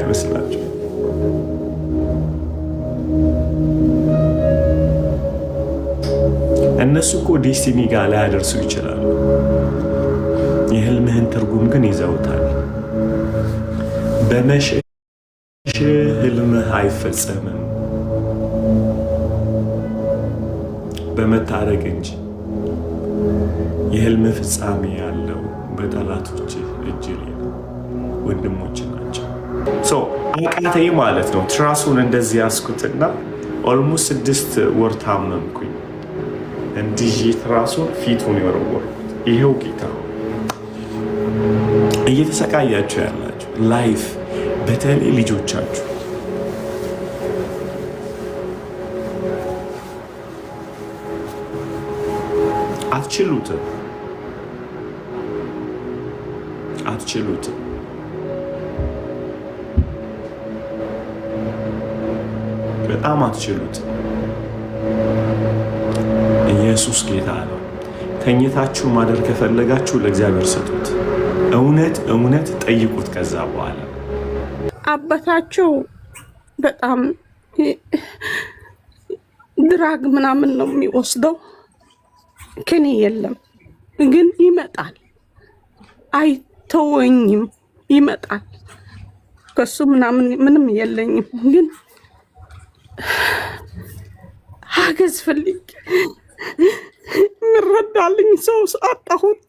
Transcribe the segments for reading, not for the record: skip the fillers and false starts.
እንዳይመስላችሁ። እነሱ እኮ ዴስቲኒ ጋር ላይ ያደርሱ ይችላሉ። የህልምህን ትርጉም ግን ይዘውታል። በመሸሽ ህልምህ አይፈጸምም በመታረቅ እንጂ። የህልም ፍጻሜ ያለው በጠላቶች እጅ ላይ ነው። ወንድሞች ናቸው። አቃተኝ ማለት ነው። ትራሱን እንደዚህ ያስኩትና ኦልሞስት 6 ወር ታመምኩኝ። እንዲህ ትራሱን ፊቱን የወረወርኩት ይሄው ጌታ። እየተሰቃያችሁ ያላችሁ ላይፍ፣ በተለይ ልጆቻችሁ አትችሉትም። በጣም አትችሉትም። ኢየሱስ ጌታ ነው። ተኝታችሁ ማደር ከፈለጋችሁ ለእግዚአብሔር ስጡት። እውነት ጠይቁት። ከዛ በኋላ አባታቸው በጣም ድራግ ምናምን ነው የሚወስደው። ከኔ የለም ግን ይመጣል፣ አይተወኝም፣ ይመጣል። ከሱ ምንም የለኝም ግን ሀገዝ ፈልግ ምረዳልኝ ሰው አጣሁት።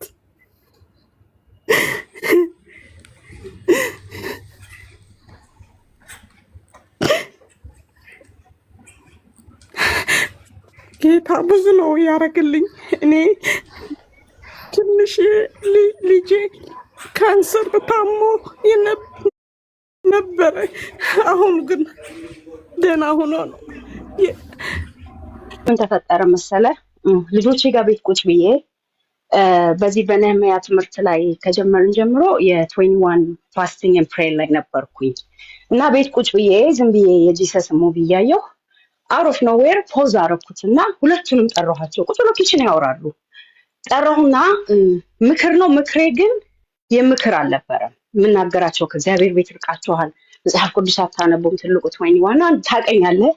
ጌታ ብዙ ነው ያረግልኝ። እኔ ትንሽ ልጄ ካንሰር ታሞ ነበረ። አሁን ግን ደህና ሆኖ ነው። ምን ተፈጠረ መሰለ? ልጆቼ ጋር ቤት ቁጭ ብዬ በዚህ በነህምያ ትምህርት ላይ ከጀመርን ጀምሮ የ21 ፋስቲንግ ኤንድ ፕሬየር ላይ ነበርኩኝ እና ቤት ቁጭ ብዬ ዝም ብዬ የጂሰስ ሙቪ እያየሁ አውት ኦፍ ኖዌር ፖዝ አደረኩትና ሁለቱንም ጠራኋቸው። ቁጭ ብሎ ኪችን ያወራሉ። ጠራሁና ምክር ነው። ምክሬ ግን የምክር አልነበረም። የምናገራቸው ከእግዚአብሔር ቤት ርቃችኋል፣ መጽሐፍ ቅዱስ አታነቡም፣ ትልቁ 21 ታውቀኛለህ፣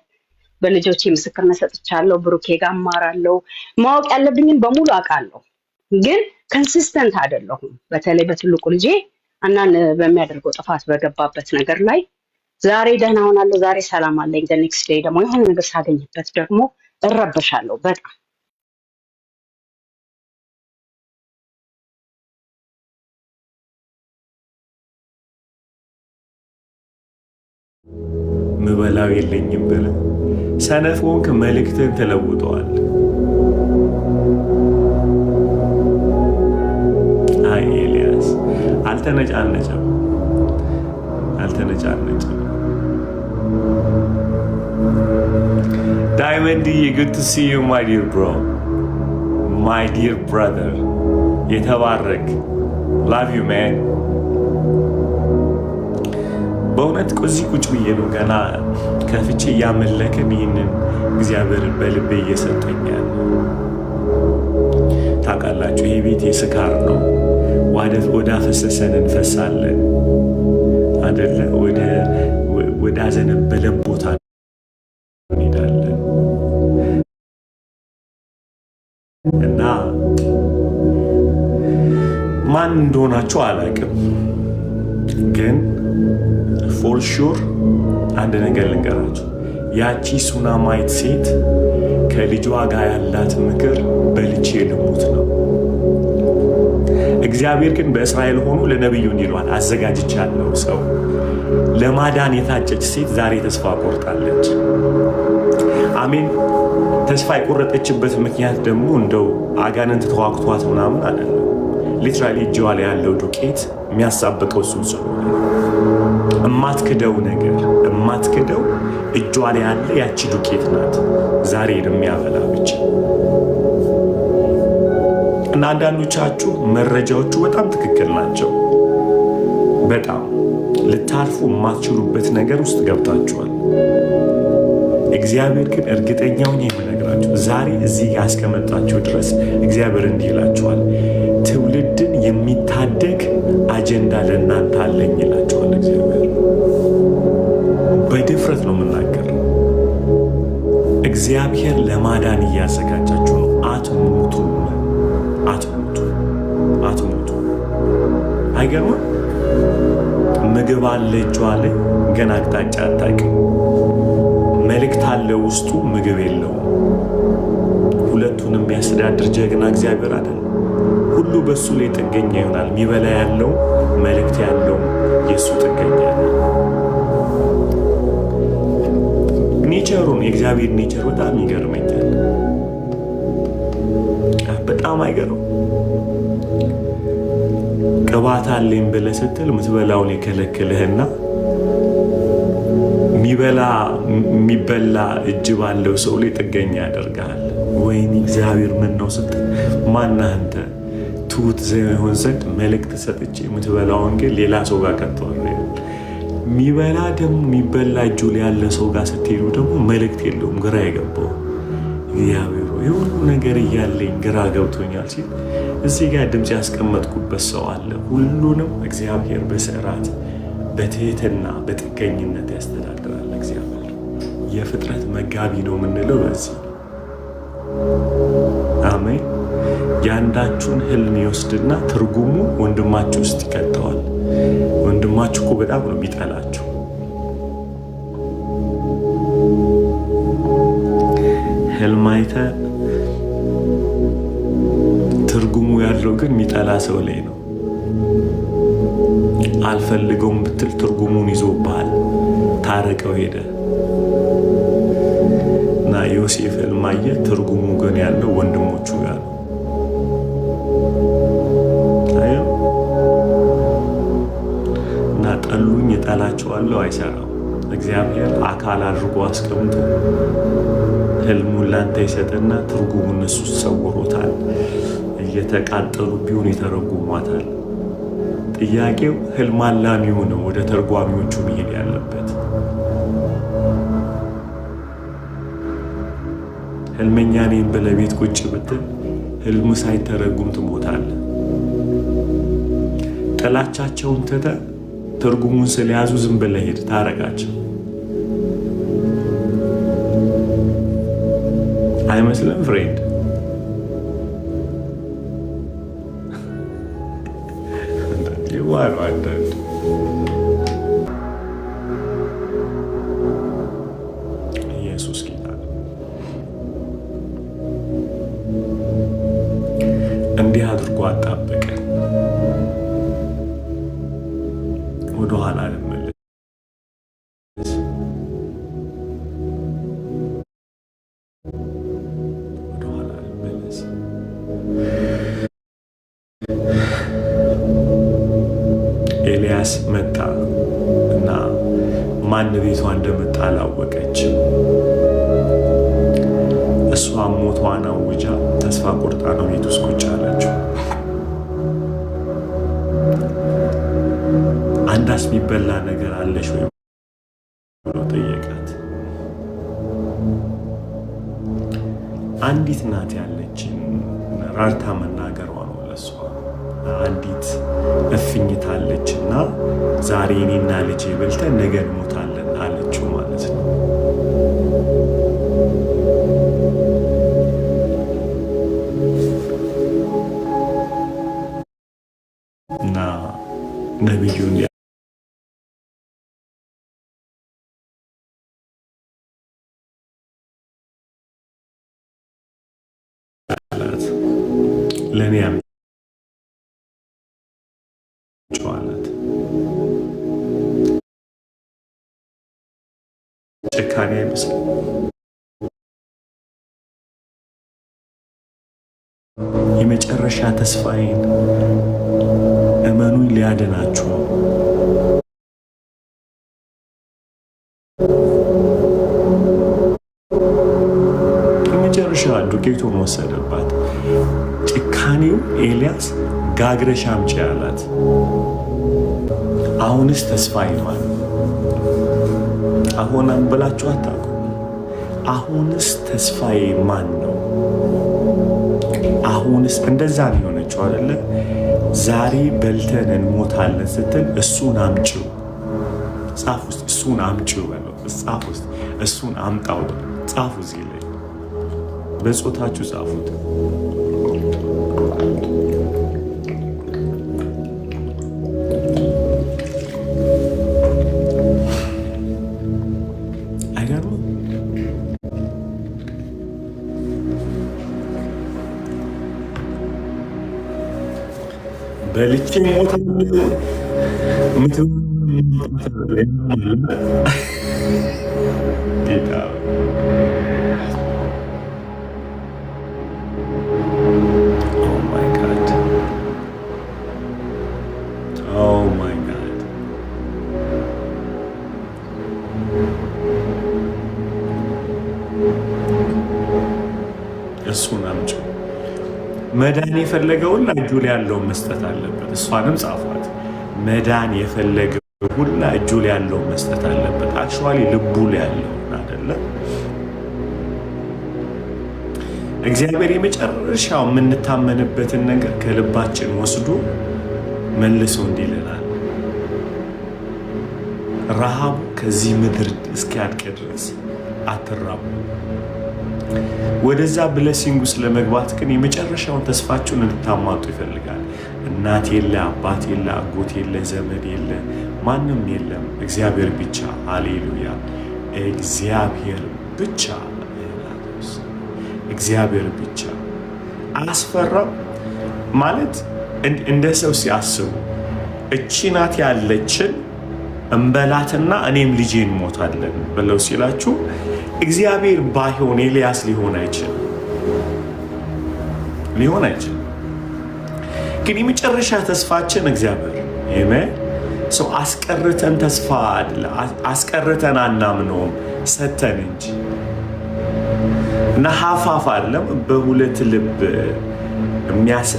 በልጆቼ ምስክርነት ሰጥቻለሁ፣ ብሩኬ ጋር እማራለሁ፣ ማወቅ ያለብኝን በሙሉ አውቃለሁ። ግን ኮንሲስተንት አይደለሁም። በተለይ በትልቁ ልጄ አናን በሚያደርገው ጥፋት በገባበት ነገር ላይ ዛሬ ደህና ሆናለሁ፣ ዛሬ ሰላም አለኝ። ዘ ኔክስት ዴይ ደግሞ የሆነ ነገር ሳገኝበት ደግሞ እረበሻለሁ በጣም። ምበላው የለኝም ብለህ ሰነፍ ሆንክ፣ መልእክትን ተለውጠዋል። አይ ኤልያስ አልተነጫነጨም። ዳይመንድ good to see you my dear bro, my dear brother. የተባረክ love you man። በእውነት እዚህ ቁጭ ብዬ ነው ገና ከፍቼ እያመለክን ይህንን እግዚአብሔር በልቤ እየሰጠኛል። ታውቃላችሁ ይሄ ቤት የስካር ነው። ወደ አፈሰሰን እንፈሳለን አይደለ? ወደ አዘነበለን ቦታ እንሄዳለን እና ማን እንደሆናችሁ አላውቅም፣ ግን ፎር ሹር አንድ ነገር ልንገራችሁ። ያቺ ሱናማይት ሴት ከልጇ ጋር ያላት ምክር በልቼ ልሙት ነው። እግዚአብሔር ግን በእስራኤል ሆኖ ለነቢዩ እንዲሏል አዘጋጅቻለሁ ሰው ለማዳን የታጨች ሴት ዛሬ ተስፋ ቆርጣለች። አሜን። ተስፋ የቆረጠችበት ምክንያት ደግሞ እንደው አጋንንት ተዋክቷት ምናምን አይደለም። ሊትራሊ እጇ ላይ ያለው ዱቄት የሚያሳብቀው እሱን ስለሆነ እማትክደው ነገር እማትክደው እጇ ላይ ያለ ያቺ ዱቄት ናት ዛሬ የሚያበላ ብቻ። እና አንዳንዶቻችሁ መረጃዎቹ በጣም ትክክል ናቸው። በጣም ልታርፉ የማትችሉበት ነገር ውስጥ ገብታችኋል። እግዚአብሔር ግን እርግጠኛውን የምነግራችሁ ዛሬ እዚህ ያስቀመጣችሁ ድረስ እግዚአብሔር እንዲህ ይላችኋል፣ ትውልድን የሚታደግ አጀንዳ ለእናንተ አለኝ ይላችኋል እግዚአብሔር። እግዚአብሔር ለማዳን እያዘጋጃችሁ ነው። አትሙቱ፣ አትሙቱ፣ አትሙቱ። አይገርምም? ምግብ አለ እጇ ላይ ግን አቅጣጫ አታውቅም። መልእክት አለ ውስጡ፣ ምግብ የለውም። ሁለቱንም የሚያስተዳድር ጀግና እግዚአብሔር አይደል? ሁሉ በሱ ላይ ጥገኛ ይሆናል። የሚበላ ያለው መልእክት ያለው የእሱ ጥገኛ ነው። ኔቸሩን የእግዚአብሔር ኔቸር በጣም ይገርመኛል። በጣም አይገርም? ቅባት አለኝ ብለህ ስትል የምትበላውን የከለክልህና የሚበላ እጅ ባለው ሰው ላይ ጥገኛ ያደርግሃል። ወይኔ እግዚአብሔር ምን ነው ስትል ማነህ አንተ ትሁት ዘይሆን ዘንድ መልእክት ሰጥቼ የምትበላውን ግን ሌላ ሰው ጋር ከተዋለሁ። የሚበላ ደግሞ የሚበላ እጁ ላይ ያለ ሰው ጋር ስትሄዱ ደግሞ መልእክት የለውም። ግራ የገባው እግዚአብሔር የሁሉ ነገር እያለኝ ግራ ገብቶኛል ሲል እዚህ ጋር ድምፅ ያስቀመጥኩበት ሰው አለ። ሁሉንም እግዚአብሔር በስርዓት በትህትና በጥገኝነት ያስተዳድራል። እግዚአብሔር የፍጥረት መጋቢ ነው የምንለው በዚህ። አሜን። የአንዳችሁን ህልም ይወስድና ትርጉሙ ወንድማችሁ ውስጥ ይከተዋል። ወንድማችሁ እኮ በጣም ነው የሚጠላችሁ። ህልም አይተህ ትርጉሙ ያለው ግን የሚጠላ ሰው ላይ ነው። አልፈልገውም ብትል ትርጉሙን ይዞብሃል። ታረቀው ሄደ እና ዮሴፍ ህልም አየ፣ ትርጉሙ ግን ያለው ወንድሞቹ ጋር ነው። እና ጠሉኝ እጠላቸዋለሁ አይሰራም። እግዚአብሔር አካል አድርጎ አስቀምጦ ህልሙን ላንተ ይሰጥና ትርጉሙ እነሱ ሰውሮታል። እየተቃጠሉ ቢሆን ይተረጉሟታል። ጥያቄው ህልም አላሚው ነው ወደ ተርጓሚዎቹ መሄድ ያለበት። ህልመኛ ነኝ ብለህ ቤት ቁጭ ብትል ህልሙ ሳይተረጉም ትሞታለህ። ጥላቻቸውን ትተህ ትርጉሙን ስለያዙ ዝም ብለህ ሄድ፣ ታረቃቸው። አይመስልም ፍሬንድ? ይዋሉ አንዳንድ ኢየሱስ ጌታ እንዲህ አድርጎ አጣበቀን። ወደኋላ ልመለስ። ወደኋላ ልመለስ። ኤልያስ መጣ እና ማን ቤቷ እንደመጣ አላወቀችም። እሷም ሞቷን አውጃ ተስፋ ቆርጣ ነው ቤት ውስጥ ቁጭ አለችው። አንዳች የሚበላ ነገር አለሽ ወይ ብሎ ጠየቃት። አንዲት ናት ያለችን ራርታ መናገሯ ነው ለሷ። አንዲት እፍኝታለች እና ዛሬ እኔና ልጄ በልተን ነገ እንሞታለን አለችው ማለት ነው። እና ነቢዩ ለእኔ ጨዋላት ጭካኔ አይመስልም። የመጨረሻ ተስፋዬን እመኑኝ ሊያድናችሁ ነው። የመጨረሻ ዱቄቱን ወሰደባት። ጭካኔው ኤልያስ ጋግረሽ አምጪ አላት። አሁንስ ተስፋ ይኗል። አሁን አንበላችሁ አታውቁ። አሁንስ ተስፋዬ ማን ነው? አሁንስ እንደዛ ነው የሆነችው አይደለ? ዛሬ በልተን እንሞታለን ስትል እሱን አምጪው ጻፍ ውስጥ እሱን አምጪው በለው ጻፍ ውስጥ እሱን አምጣው ጻፍ እዚህ ላይ በጾታችሁ ጻፉት። አይገርምም? በልቼ ሞት ጌታ እሱን አምጪ። መዳን የፈለገ ሁላ እጁ ላይ ያለውን መስጠት አለበት። እሷንም ጻፏት። መዳን የፈለገ ሁላ እጁ ላይ ያለውን መስጠት አለበት። አክቹዋሊ ልቡ ላይ ያለውን አይደለ? እግዚአብሔር የመጨረሻው የምንታመንበትን ነገር ከልባችን ወስዶ መልሶ እንዲልናል። ረሃቡ ከዚህ ምድር እስኪያልቅ ድረስ አትራቡ። ወደዛ ብለሲንጉ ስለመግባት ግን የመጨረሻውን ተስፋችሁን እንድታማጡ ይፈልጋል። እናት የለ፣ አባት የለ፣ አጎት የለ፣ ዘመድ የለ፣ ማንም የለም። እግዚአብሔር ብቻ። ሃሌሉያ! እግዚአብሔር ብቻ፣ እግዚአብሔር ብቻ። አያስፈራም ማለት እንደ ሰው ሲያስቡ እቺ ናት ያለችን እንበላትና እኔም ልጄ እንሞታለን ብለው ሲላችሁ እግዚአብሔር ባይሆን ኤልያስ ሊሆን አይችልም። ግን የመጨረሻ ተስፋችን እግዚአብሔር ሰው አስቀርተን ተስፋ አይደለ፣ አስቀርተን አናምነውም፣ ሰተን እንጂ እና ሀፋፍ አይደለም። በሁለት ልብ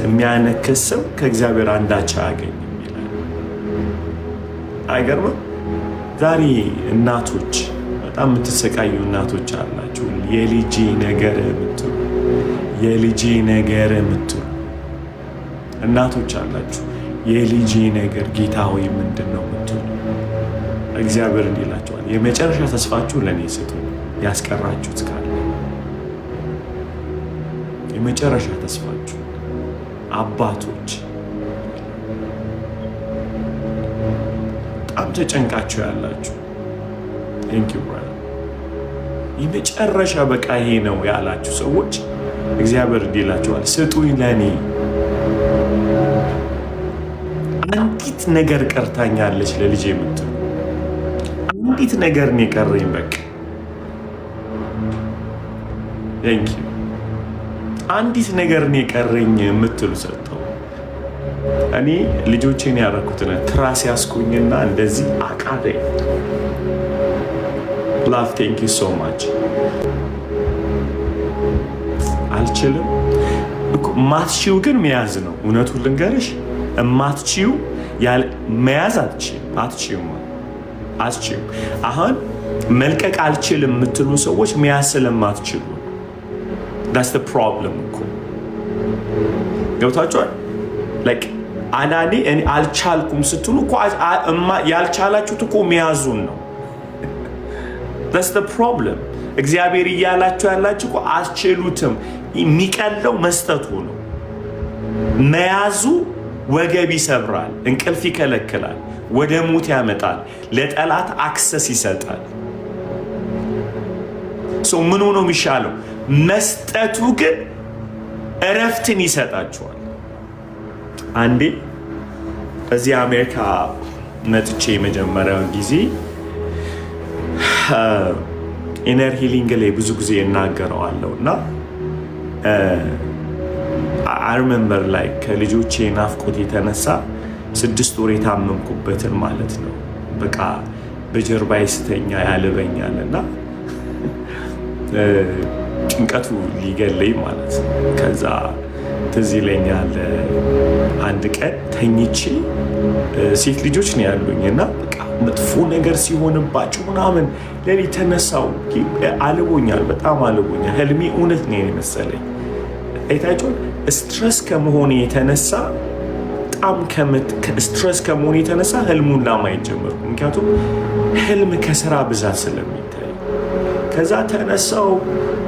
የሚያነክስም ከእግዚአብሔር አንዳች አያገኝም ይላል። አይገርምም? ዛሬ እናቶች በጣም የምትሰቃዩ እናቶች አላችሁ። የልጄ ነገር የምትሉ እናቶች አላችሁ። የልጄ ነገር ጌታ ሆይ ምንድን ነው የምትሉ። እግዚአብሔር እንዲህ ይላችኋል፣ የመጨረሻ ተስፋችሁ ለእኔ ስጡ። ያስቀራችሁት ካለ የመጨረሻ ተስፋችሁ አባቶች በጣም ተጨንቃችሁ ያላችሁ የመጨረሻ በቃ ይሄ ነው ያላችሁ ሰዎች እግዚአብሔር እንዲህ ይላችኋል፣ ስጡኝ ለእኔ። አንዲት ነገር ቀርታኛለች ለልጄ የምትሉ አንዲት ነገር ነው የቀረኝ በቃ አንዲት ነገር ነው የቀረኝ የምትሉ ሰጠው። እኔ ልጆቼን ያደረኩትን ትራስ ያስኩኝና እንደዚህ አቃተኝ። ላቭ ቴንክ ዩ ሶ ማች። አልችልም። ማትቺው ግን መያዝ ነው። እውነቱን ልንገርሽ፣ ማትቺው መያዝ አትችይም። አሁን መልቀቅ አልችልም የምትሉ ሰዎች መያዝ ስለማትችሉ that's the problem እኮ ገብታችኋል። ላይክ አናኒ እኔ አልቻልኩም ስትሉ እኮ ያልቻላችሁት እኮ መያዙን ነው። that's the problem። እግዚአብሔር እያላችሁ ያላችሁ እኮ አትችሉትም። የሚቀለው መስጠቱ ነው። መያዙ ወገብ ይሰብራል፣ እንቅልፍ ይከለክላል፣ ወደ ሞት ያመጣል፣ ለጠላት አክሰስ ይሰጣል። ምኑ ነው የሚሻለው? መስጠቱ ግን እረፍትን ይሰጣችኋል። አንዴ እዚህ አሜሪካ መጥቼ የመጀመሪያውን ጊዜ ኢነር ሂሊንግ ላይ ብዙ ጊዜ እናገረዋለሁ እና አርመምበር ላይ ከልጆቼ ናፍቆት የተነሳ 6 ወር የታመምኩበትን ማለት ነው። በቃ በጀርባዬ ስተኛ ያልበኛል እና ጭንቀቱ ሊገለኝ ማለት ነው። ከዛ ትዝ ይለኛል አንድ ቀን ተኝቼ ሴት ልጆች ነው ያሉኝ እና በቃ መጥፎ ነገር ሲሆንባቸው ምናምን ሌሊት ተነሳው። አልቦኛል፣ በጣም አልቦኛል። ህልሜ እውነት ነው የመሰለኝ። አይታችኋል። ስትረስ ከመሆኔ የተነሳ ስትረስ ከመሆኔ የተነሳ ህልሙን ላማየት ጀመርኩ። ምክንያቱም ህልም ከስራ ብዛት ስለሚታይ ከዛ ተነሳው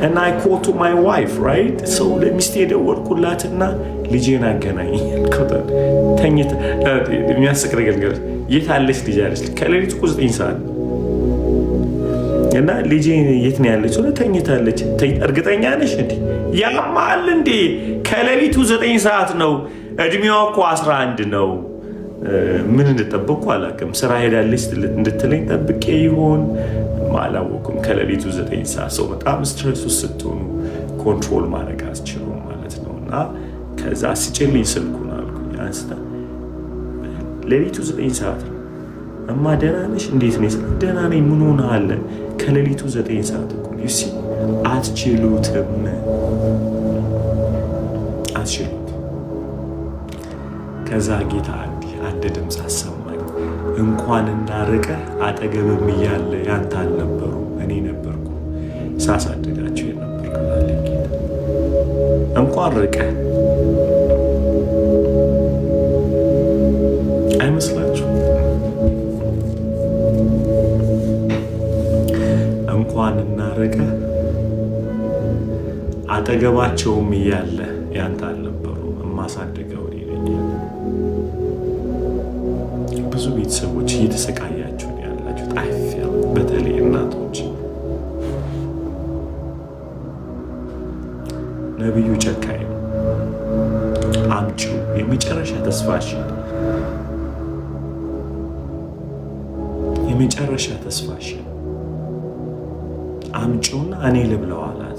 and I call to my wife, right? So ለሚስቴ ደወልኩላትና ልጄን አገናኝ ተኝታ የሚያስቅ ነገር የት አለች ልጅ አለች። ከሌሊቱ 9 ሰዓት እና ልጄ የት ነው ያለች? ተኝታለች። እርግጠኛ ነሽ እንዴ? ያማል እንዴ? ከሌሊቱ 9 ሰዓት ነው። እድሜዋ እኮ 11 ነው። ምን እንደጠበቅኩ አላውቅም። ስራ ሄዳለች እንድትለኝ ጠብቄ ይሆን አላወኩም። ከሌሊቱ 9 ሰዓት ሰው በጣም ስትረስ ውስጥ ስትሆኑ ኮንትሮል ማድረግ አስችሉም ማለት ነው። እና ከዛ ስጭልኝ ስልኩን አልኩኝ። አንስታ ሌሊቱ 9 ሰዓት ነው። እማ ደህና ነሽ? እንዴት ነሽ? ደህና ነኝ። ምን ሆነሃል? ከሌሊቱ 9 ሰዓት እኮ ነው። እሺ አትችሉትም። ከዛ ጌታ አንድ ድምፅ አሰማኝ። እንኳን እናርቀህ አጠገብም እያለ ያንተ አልነበሩ እኔ ነበርኩ ሳሳድጋቸው የነበርኩ አለ ጌታ። እንኳን ርቀህ አይመስላችሁ? እንኳን እናርቀህ አጠገባቸውም እያለ ያንተ አልነበሩ የማሳድገው እኔ ነኝ። ብዙ ቤተሰቦች እየተሰቃያችሁ ያላችሁት አይፈል፣ በተለይ እናቶች። ነቢዩ ጨካኝ ነው። አምጪው የመጨረሻ ተስፋሽን፣ የመጨረሻ ተስፋሽን አምጪውና እኔ ልብለው አላት።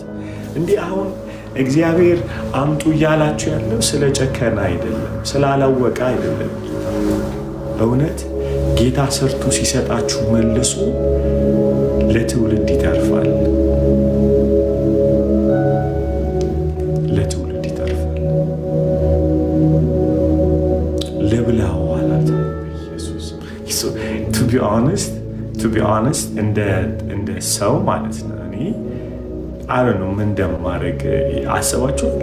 እንዲህ አሁን እግዚአብሔር አምጡ እያላችሁ ያለው ስለ ጨከነ አይደለም፣ ስላላወቀ አይደለም። እውነት ጌታ ሰርቶ ሲሰጣችሁ መልሱ፣ ለትውልድ ይተርፋል፣ ለትውልድ ይተርፋል። ልብላው አላት ኢየሱስ። ቱ ቢ ኦነስት እንደ ሰው ማለት ነው እኔ ነው ምን እንደማደርግ አስባችኋል?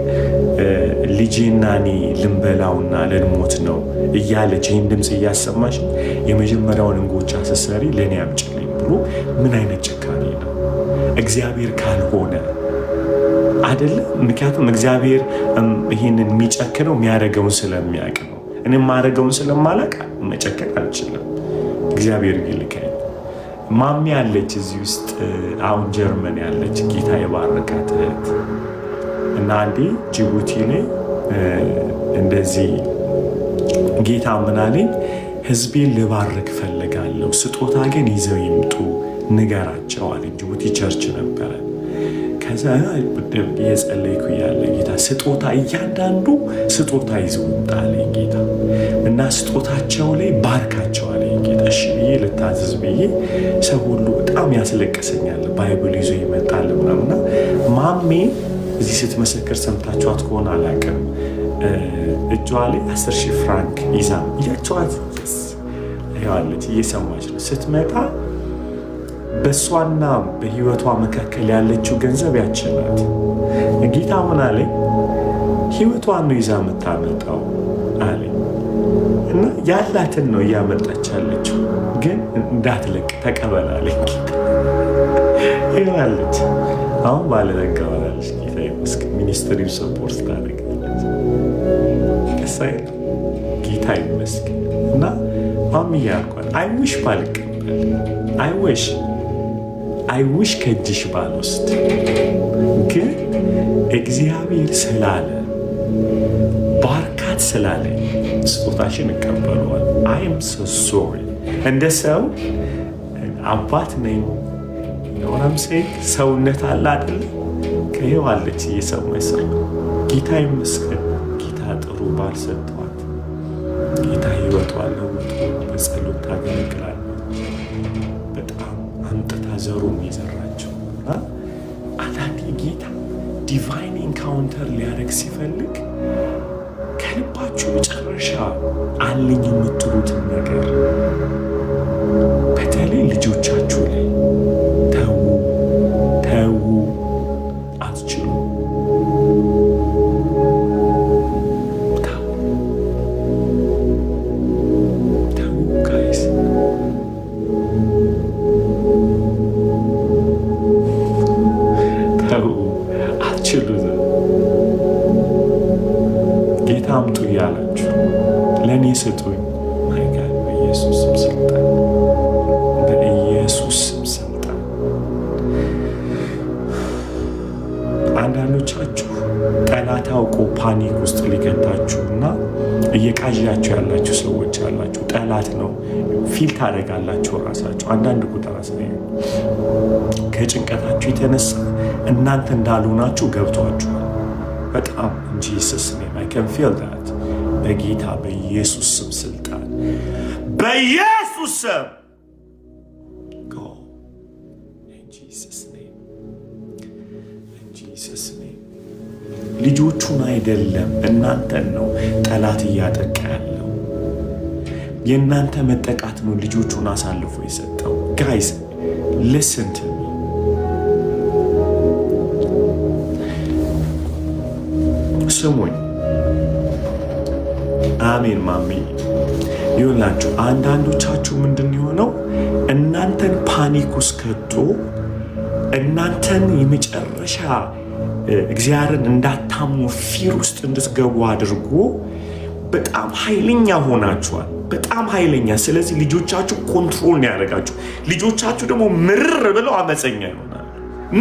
ልጄና እኔ ልንበላውና ልንሞት ነው እያለች ይህን ድምፅ እያሰማሽ የመጀመሪያውን እንጎቻ ስትሰሪ ለእኔ አምጪልኝ ብሎ ምን አይነት ጭካኔ ነው? እግዚአብሔር ካልሆነ አይደለም። ምክንያቱም እግዚአብሔር ይህንን የሚጨክነው የሚያደርገውን ስለሚያውቅ ነው። እኔ የማደርገውን ስለማላውቅ መጨከን አልችልም። እግዚአብሔር ይልከኝ። ማሚ ያለች እዚህ ውስጥ አሁን ጀርመን ያለች ጌታ የባረካት እህት እና አንዴ ጅቡቲ ላይ እንደዚህ ጌታ ምን አለኝ፣ ህዝቤን ልባርክ ፈልጋለሁ፣ ስጦታ ግን ይዘው ይምጡ ንገራቸው አለኝ። ጅቡቲ ቸርች ነበረ። ከዛ የጸለይኩ ያለ ጌታ ስጦታ እያንዳንዱ ስጦታ ይዘው ይምጣ አለኝ ጌታ እና ስጦታቸው ላይ ባርካቸው አለኝ ጌታ። እሺ ብዬ ልታዘዝ ብዬ ሰው ሁሉ በጣም ያስለቅሰኛል፣ ባይብል ይዞ ይመጣል ምናምና ማሜ እዚህ ስትመሰክር ሰምታችኋት ከሆነ አላውቅም፣ እጇ ላይ 10,000 ፍራንክ ይዛ እያቸዋት ያለች እየሰማች ነው። ስትመጣ በእሷና በህይወቷ መካከል ያለችው ገንዘብ ያችናት። ጌታ ምን አለኝ፣ ህይወቷን ነው ይዛ የምታመጣው አለኝ እና ያላትን ነው እያመጣች ያለችው፣ ግን እንዳትለቅ ተቀበል አለኝ ጌታ። ይላለች አሁን ባለጠጋ ሆናለች። ጌታ ይመስገን። ሚኒስትሪው ሰፖርት ታደርጋለች። ከሳይ ጌታ ይመስገን። እና ማሚ ያልኳት አይውሽ ባልቀበል አይውሽ ከእጅሽ ባልወስድ፣ ግን እግዚአብሔር ስላለ ባርካት ስላለ ስጦታሽን እቀበለዋል። አይም ሶሪ እንደ ሰው አባት ነኝ የሆነም ሰውነት አለ አይደል? ከይዋለች እየሰማች ሰው ጌታ ይመስገን። ጌታ ጥሩ ባል ሰጥቷት፣ ጌታ ህይወቷን ለውጦ በጸሎት ታገለግላለች። በጣም አምጥታ ዘሩን የዘራቸው እና አንዳንዴ ጌታ ዲቫይን ኢንካውንተር ሊያደርግ ሲፈልግ ከልባችሁ መጨረሻ አለኝ የምትሉትን ነገር በተለይ ልጆቻችሁ ላይ ተዉ አትችሉ። ተዉ ጋይስ። እየቃዣችሁ ያላችሁ ሰዎች አላችሁ። ጠላት ነው ፊል ታደርጋላችሁ ራሳችሁ። አንዳንድ ቁጥር አሳዩ። ከጭንቀታችሁ የተነሳ እናንተ እንዳልሆናችሁ ገብቷችኋል በጣም ጂሰስ ኔም አይ ካን ፊል ዳት። በጌታ በኢየሱስ ስም ስልጣን በኢየሱስ ስም ጎ ኢን ጂሰስ ኔም ኢን ጂሰስ ኔም። ልጆቹን አይደለም እናንተን ነው ጠላት እያጠቃ ያለው። የእናንተ መጠቃት ነው ልጆቹን አሳልፎ የሰጠው። ጋይስ ሊስን ቱ ሚ። ስሙኝ። አሜን ማሚ ይሁንላችሁ። አንዳንዶቻችሁ ምንድን የሆነው እናንተን ፓኒክ ውስጥ ከቶ እናንተን የመጨረሻ እግዚአብሔርን እንዳታምኑ ፊር ውስጥ እንድትገቡ አድርጎ በጣም ኃይለኛ ሆናችኋል። በጣም ኃይለኛ። ስለዚህ ልጆቻችሁ ኮንትሮል ነው ያደረጋችሁ። ልጆቻችሁ ደግሞ ምርር ብለው አመፀኛ ይሆናሉ።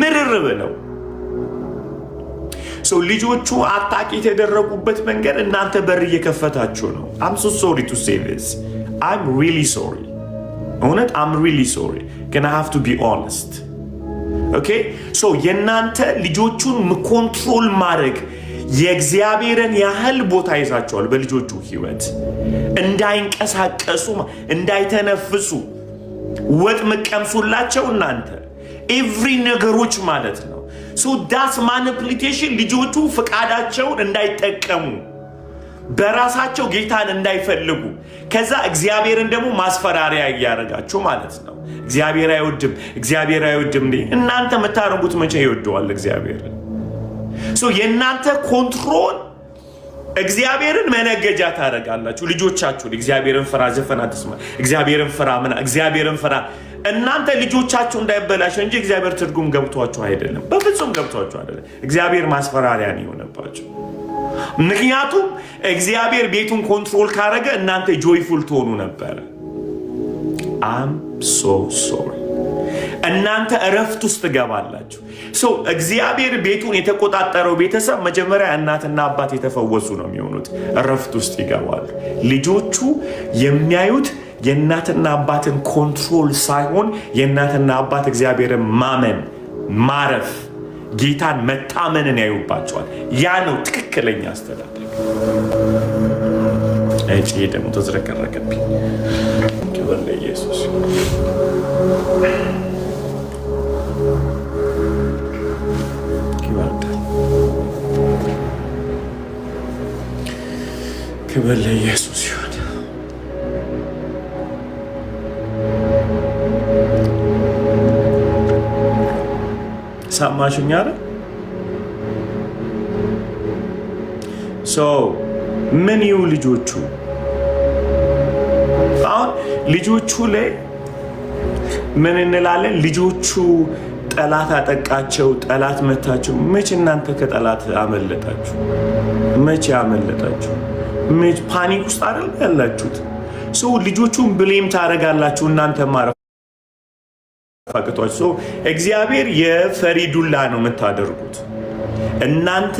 ምርር ብለው ልጆቹ አታቂ የተደረጉበት መንገድ እናንተ በር እየከፈታችሁ ነው። I'm so sorry to say this. I'm really sorry. እውነት I'm really sorry. Can I have to be honest? Okay? የእናንተ ልጆቹን ኮንትሮል ማድረግ የእግዚአብሔርን ያህል ቦታ ይዛቸዋል በልጆቹ ህይወት። እንዳይንቀሳቀሱ፣ እንዳይተነፍሱ ወጥ መቀምሱላቸው እናንተ ኤቭሪ ነገሮች ማለት ነው። ዳስ ማኒፕሊቴሽን ልጆቹ ፍቃዳቸውን እንዳይጠቀሙ በራሳቸው ጌታን እንዳይፈልጉ ከዛ እግዚአብሔርን ደግሞ ማስፈራሪያ እያደረጋችሁ ማለት ነው። እግዚአብሔር አይወድም፣ እግዚአብሔር አይወድም። እናንተ የምታደርጉት መቼ ይወደዋል እግዚአብሔርን? የእናንተ ኮንትሮል እግዚአብሔርን መነገጃ ታደርጋላችሁ ልጆቻችሁን። እግዚአብሔርን ፍራ፣ ዘፈን አትስማ፣ እግዚአብሔርን ፍራ፣ እግዚአብሔርን ፍራ። እናንተ ልጆቻችሁ እንዳይበላሽ እንጂ እግዚአብሔር ትርጉም ገብቷችሁ አይደለም። በፍጹም ገብቷችሁ አይደለም። እግዚአብሔር ማስፈራሪያ ነው የሆነባችሁ። ምክንያቱም እግዚአብሔር ቤቱን ኮንትሮል ካረገ እናንተ ጆይፉል ትሆኑ ነበር። I'm so sorry። እናንተ እረፍት ውስጥ ትገባላችሁ። እግዚአብሔር ቤቱን የተቆጣጠረው ቤተሰብ መጀመሪያ እናትና አባት የተፈወሱ ነው የሚሆኑት። እረፍት ውስጥ ይገባሉ። ልጆቹ የሚያዩት የእናትና አባትን ኮንትሮል ሳይሆን የእናትና አባት እግዚአብሔርን ማመን፣ ማረፍ፣ ጌታን መታመንን ያዩባቸዋል። ያ ነው ትክክለኛ አስተዳደግ። እጪ ደግሞ ተዝረከረከብኝ። ክብር ለኢየሱስ። ክብር ለኢየሱስ ይሁን። ሰማሽኝ አይደል? ምን ይሁ ልጆቹ አሁን ልጆቹ ላይ ምን እንላለን? ልጆቹ ጠላት አጠቃቸው፣ ጠላት መታቸው። መቼ እናንተ ከጠላት አመለጣችሁ? መቼ አመለጣችሁ? መቼ ፓኒክ ውስጥ አይደል ያላችሁት? ልጆቹን ብሌም ታደርጋላችሁ እናንተ ማረፍ ፈቅቷችሁ። እግዚአብሔር የፈሪ ዱላ ነው የምታደርጉት እናንተ።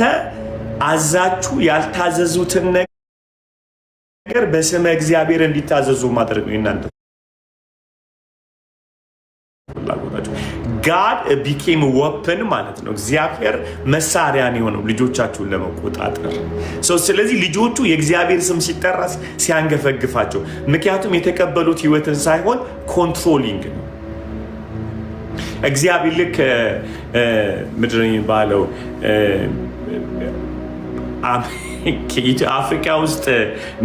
አዛችሁ ያልታዘዙትን ነገር በስመ እግዚአብሔር እንዲታዘዙ ማድረግ ነው እናንተ ፍላጎታችሁ። God became a weapon ማለት ነው። እግዚአብሔር መሳሪያ ነው የሆነው ልጆቻችሁን ለመቆጣጠር። ስለዚህ ልጆቹ የእግዚአብሔር ስም ሲጠራ ሲያንገፈግፋቸው፣ ምክንያቱም የተቀበሉት ህይወትን ሳይሆን ኮንትሮሊንግ ነው። እግዚአብሔር ልክ ምድር የሚባለው አፍሪካ ውስጥ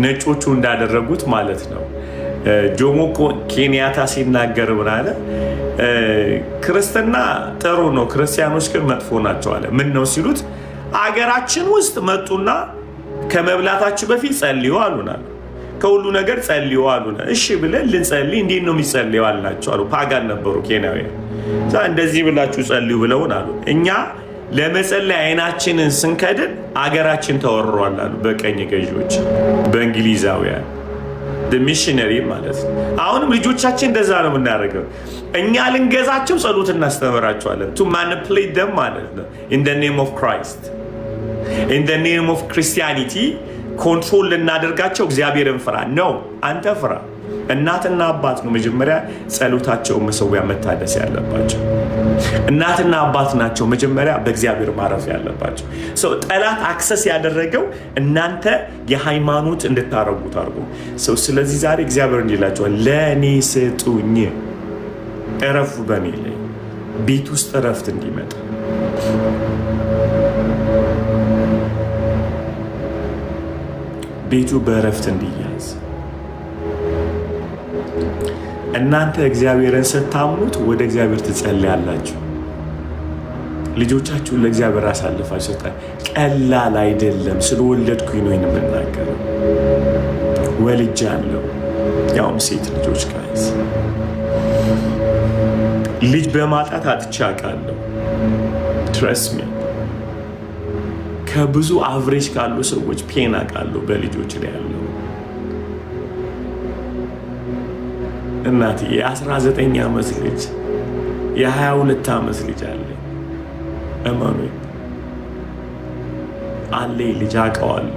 ነጮቹ እንዳደረጉት ማለት ነው። ጆሞ ኬንያታ ሲናገር ምን አለ? ክርስትና ጥሩ ነው፣ ክርስቲያኖች ግን መጥፎ ናቸው አለ። ምን ነው ሲሉት አገራችን ውስጥ መጡና ከመብላታችሁ በፊት ጸልዩ አሉናል። ከሁሉ ነገር ጸልዩ አሉናል። እሺ ብለን ልንጸልይ እንዴት ነው የሚጸልዩ አልናቸው አሉ። ፓጋን ነበሩ ኬንያውያን። እንደዚህ ብላችሁ ጸልዩ ብለውን አሉ። እኛ ለመጸለይ አይናችንን ስንከድን አገራችን ተወርሯል አሉ በቀኝ ገዢዎች፣ በእንግሊዛውያን ሚሽነሪ ማለት ነው። አሁንም ልጆቻችን እንደዛ ነው የምናደርገው። እኛ ልንገዛቸው ጸሎት እናስተምራቸዋለን። ቱ ማኒፕሌት ደም ማለት ነው። ኢን ዘ ኔም ኦፍ ክራይስት ኢን ዘ ኔም ኦፍ ክርስቲያኒቲ ኮንትሮል ልናደርጋቸው እግዚአብሔርን ፍራ ነው። አንተ ፍራ። እናትና አባት ነው መጀመሪያ ጸሎታቸውን መሰዊያ መታደስ ያለባቸው። እናትና አባት ናቸው መጀመሪያ በእግዚአብሔር ማረፍ ያለባቸው። ሰው ጠላት አክሰስ ያደረገው እናንተ የሃይማኖት እንድታረጉት አድርጎ ሰው። ስለዚህ ዛሬ እግዚአብሔር እንዲላቸዋል ለእኔ ስጡኝ፣ እረፉ በእኔ ላይ፣ ቤት ውስጥ እረፍት እንዲመጣ ቤቱ በእረፍት እንዲያዝ እናንተ እግዚአብሔርን ስታምኑት ወደ እግዚአብሔር ትጸልያላችሁ። ልጆቻችሁን ለእግዚአብሔር አሳልፋችሁ ሰጣ። ቀላል አይደለም። ስለወለድኩኝ ነው የምናገረው። ወልጃለሁ፣ ያውም ሴት ልጆች ጋይስ። ልጅ በማጣት አጥቼ አውቃለሁ። ትረስት ሚ ከብዙ አቨሬጅ ካሉ ሰዎች ፔን አውቃለሁ በልጆች ላይ ያለው። እናቴ የ19 ዓመት ልጅ የ22 ዓመት ልጅ አለ። እመኑ አለ ልጅ አውቀዋለሁ።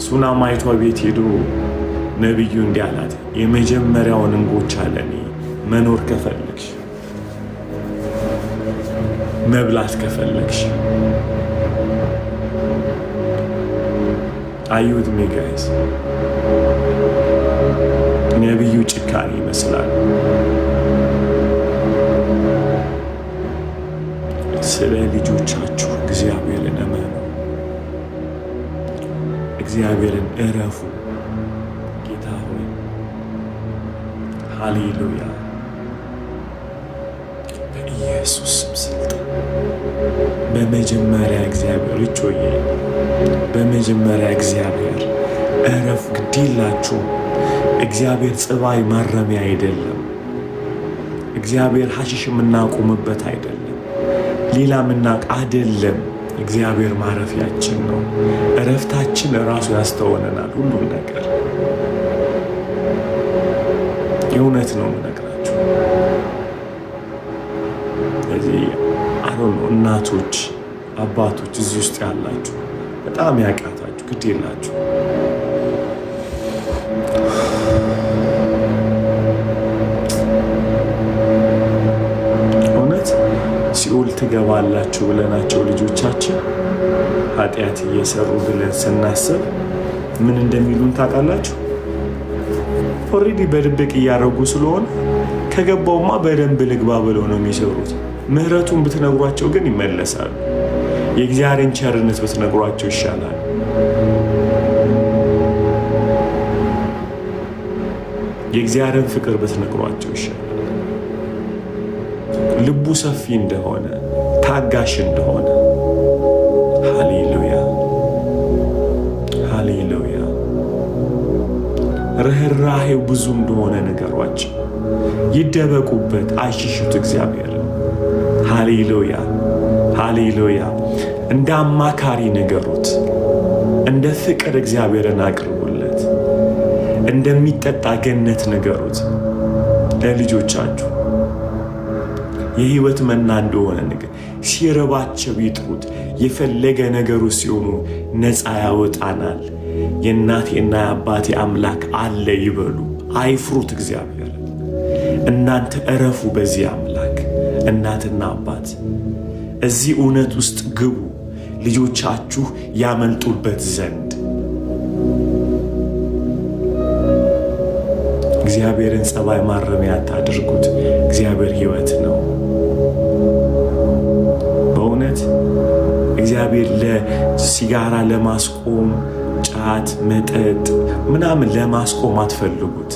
ሱናማይቷ ቤት ሄዶ ነቢዩ እንዲህ አላት፣ የመጀመሪያውን እንጎቻ ለኔ መኖር ከፈለግሽ መብላት ከፈለግሽ አዩት ሚ ጋይስ። ነቢዩ ጭካኔ ይመስላል። ስለ ልጆቻችሁ እግዚአብሔርን እመኑ፣ እግዚአብሔርን እረፉ። ጌታ ሆይ ሃሌሉያ፣ በኢየሱስ ስም ስልጣን በመጀመሪያ እግዚአብሔር እጮዬ፣ በመጀመሪያ እግዚአብሔር እረፉ። ግዴላችሁ። እግዚአብሔር ጽባይ ማረሚያ አይደለም። እግዚአብሔር ሐሺሽ የምናቆምበት አይደለም። ሌላ ምናቅ አይደለም። እግዚአብሔር ማረፊያችን ነው። እረፍታችን ራሱ ያስተውለናል ሁሉም ነገር። የእውነት ነው የምነግራችሁ። ስለዚህ አሁን እናቶች፣ አባቶች እዚህ ውስጥ ያላችሁ በጣም ያቃታችሁ ግድ የላችሁ። እውነት ሲኦል ትገባላችሁ ብለናቸው ልጆቻችን ኃጢአት እየሰሩ ብለን ስናስብ ምን እንደሚሉን ታውቃላችሁ? ኦልሬዲ በድብቅ እያደረጉ ስለሆነ ከገባውማ በደንብ ልግባ ብለው ነው የሚሰሩት። ምህረቱን ብትነግሯቸው ግን ይመለሳሉ። የእግዚአብሔርን ቸርነት ብትነግሯቸው ይሻላል። የእግዚአብሔርን ፍቅር ብትነግሯቸው ይሻላል። ልቡ ሰፊ እንደሆነ፣ ታጋሽ እንደሆነ። ሃሌሉያ ሃሌሉያ። ርኅራኄው ብዙ እንደሆነ ነገሯቸው። ይደበቁበት፣ አይሽሹት እግዚአብሔር። ሃሌሉያ ሃሌሉያ። እንደ አማካሪ ነገሩት። እንደ ፍቅር እግዚአብሔርን አቅርቡለት። እንደሚጠጣ ገነት ነገሩት ለልጆቻችሁ። የህይወት መና እንደሆነ ነገር ሲረባቸው ይጥሩት። የፈለገ ነገሩ ሲሆኑ ነፃ ያወጣናል፣ የእናቴና የአባቴ አምላክ አለ ይበሉ። አይፍሩት እግዚአብሔር። እናንተ እረፉ በዚህ አምላክ። እናትና አባት እዚህ እውነት ውስጥ ግቡ፣ ልጆቻችሁ ያመልጡበት ዘንድ። እግዚአብሔርን ጸባይ ማረሚያ አታድርጉት። እግዚአብሔር ህይወት ነው። በእውነት እግዚአብሔር ለሲጋራ ለማስቆም፣ ጫት፣ መጠጥ ምናምን ለማስቆም አትፈልጉት።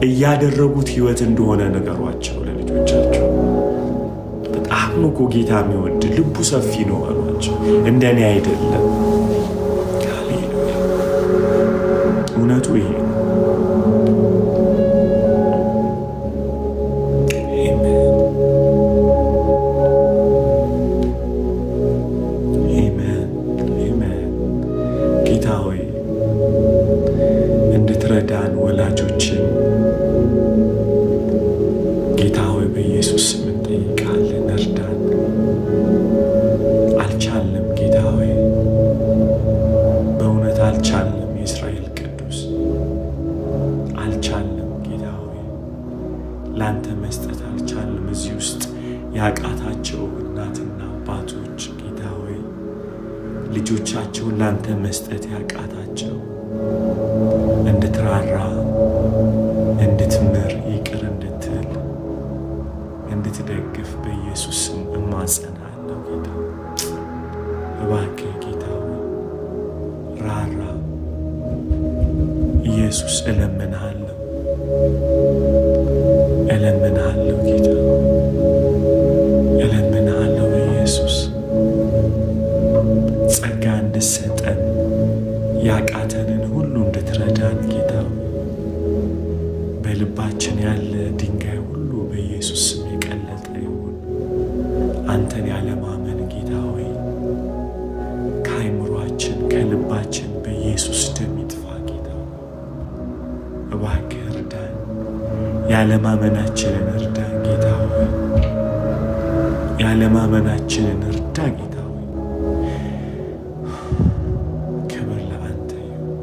እያደረጉት ህይወት እንደሆነ ነገሯቸው ለልጆቻቸው። በጣም እኮ ጌታ የሚወድ ልቡ ሰፊ ነው አሏቸው። እንደኔ አይደለም። ሃሌሉያ። እውነቱ ይሄ ነው። ላንተ መስጠት አልቻልም። እዚህ ውስጥ ያቃታቸው እናትና አባቶች ጌታ ሆይ ልጆቻቸውን ላንተ መስጠት ያቃታቸው እንድትራራ፣ እንድትምር፣ ይቅር እንድትል፣ እንድትደግፍ በኢየሱስ ስም እማጸናለሁ። ጌታ እባክህ ጌታ ሆይ ራራ። ኢየሱስ እለምንሃለሁ ጌታ እለምንሃለሁ ኢየሱስ ጸጋ እንድትሰጠን ያቃተንን ሁሉ እንድትረዳን ጌታ በልባችን ያለ ድንጋይ ሁሉ በኢየሱስ ስም የቀለጠ ይሁን። አንተን ያለማመን ጌታ ሆይ ከአይምሯችን ከልባችን በኢየሱስ ደም ይጥፋ። ጌታ እባክህ እርዳን፣ ያለማመናችንን እርዳን ጌታ ሆይ ያለማመናችንን እርዳ ጌታ ሆይ። ክብር ለአንተ ይሁን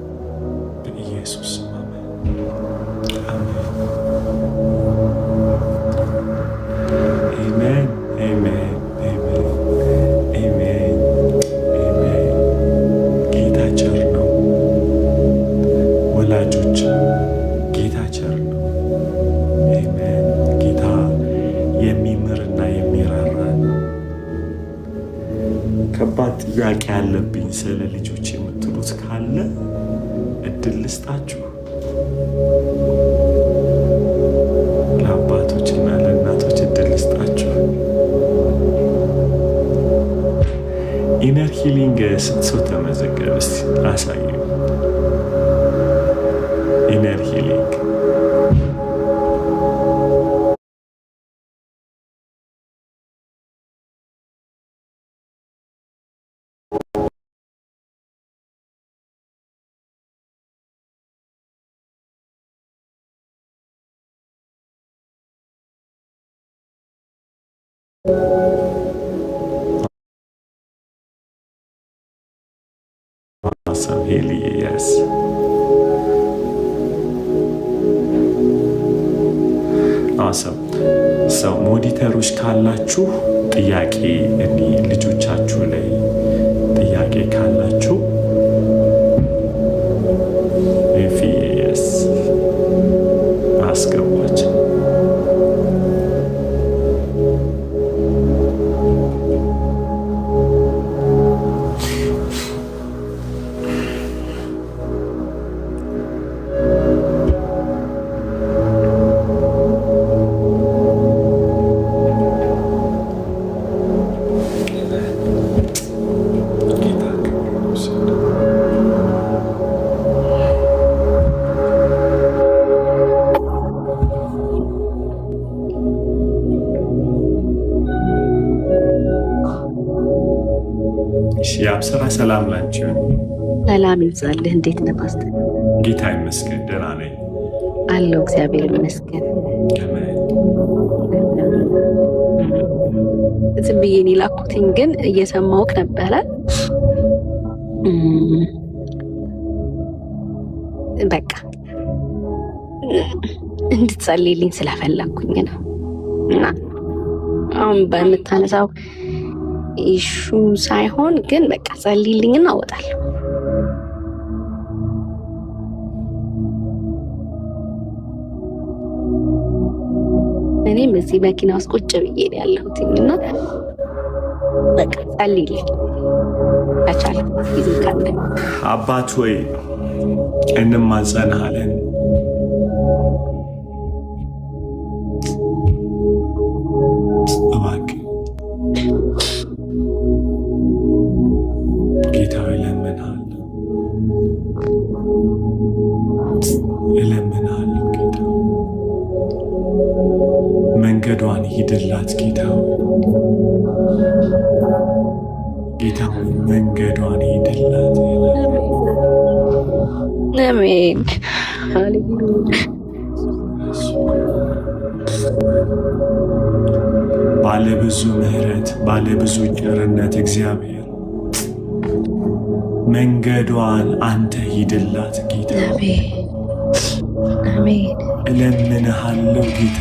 በኢየሱስ አሜን አሜን አሜን አሜን አሜን አሜን። ጌታ ቸር ነው ወላጆች፣ ጌታ ቸር ነው። አሜን። ጌታ የሚምርና የሚራራ ነው። ከባድ ጥያቄ ያለብኝ ስለ ልጆች የምትሉት ካለ እድል ልስጣችሁ። ለአባቶችና ለእናቶች እድል ልስጣችሁ። ኢነር ሂሊንግ ስንት ሰው ተመዘገበ? እስቲ አሳዩ። ኢነር ሂሊንግ awesome. Haley, yes. awesome. ሰው ሞዲተሮች ካላችሁ ጥያቄ እኔ ልጆቻችሁ ላይ ጥያቄ ካላችሁ yes አስገቧቸው። የአብስራ ሰላም ናቸው። ሰላም ይብዛልህ። እንዴት ነህ ፓስተር? ጌታ ይመስገን ደህና ነኝ አለው። እግዚአብሔር ይመስገን። ዝም ብዬ እኔ ላኩትኝ ግን እየሰማሁህ ነበረ። በቃ እንድትጸልይልኝ ስለፈለኩኝ ነው እና አሁን በምታነሳው ኢሹ ሳይሆን ግን በቃ ጸልይልኝና እወጣለሁ። እኔም እዚህ መኪና ውስጥ ቁጭ ብዬ ነው ያለሁትና በቃ ጸልይልኝ ከቻለ ጊዜ ካለ። አባት ሆይ እንማጸንሃለን። እባክህ ጌታ እለምንሃለሁ ጌታ መንገዷን ሂድላት ጌታ ጌታ መንገዷን ሂድላት። አሜን። ባለብዙ ምሕረት ባለብዙ ቸርነት እግዚአብሔር መንገዷን አንተ ሂድላት ጌታ። አሜን። እለምንሃለሁ ጌታ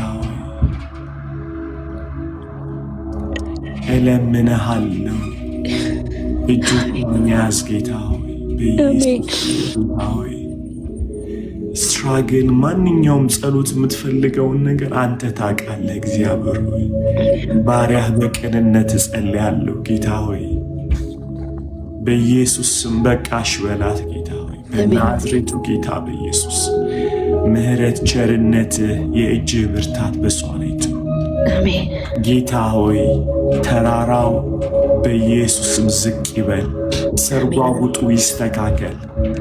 እለምንሃለሁ እጆችን ያዝ ጌታ ሆይ በኢየሱስ ሆይ ስትራግል ማንኛውም ጸሎት የምትፈልገውን ነገር አንተ ታውቃለህ እግዚአብሔር ሆይ ባሪያህ በቅንነት እጸልያለሁ ጌታ ሆይ በኢየሱስ ስም በቃሽ በላት ጌታ ሆይ በናዝሬቱ ጌታ በኢየሱስ ምህረት ቸርነት የእጅ ብርታት በሷ ላይ ትሁን አሜን ጌታ ሆይ ተራራው በኢየሱስ ስም ዝቅ ይበል ሰርጓጉጡ ይስተካከል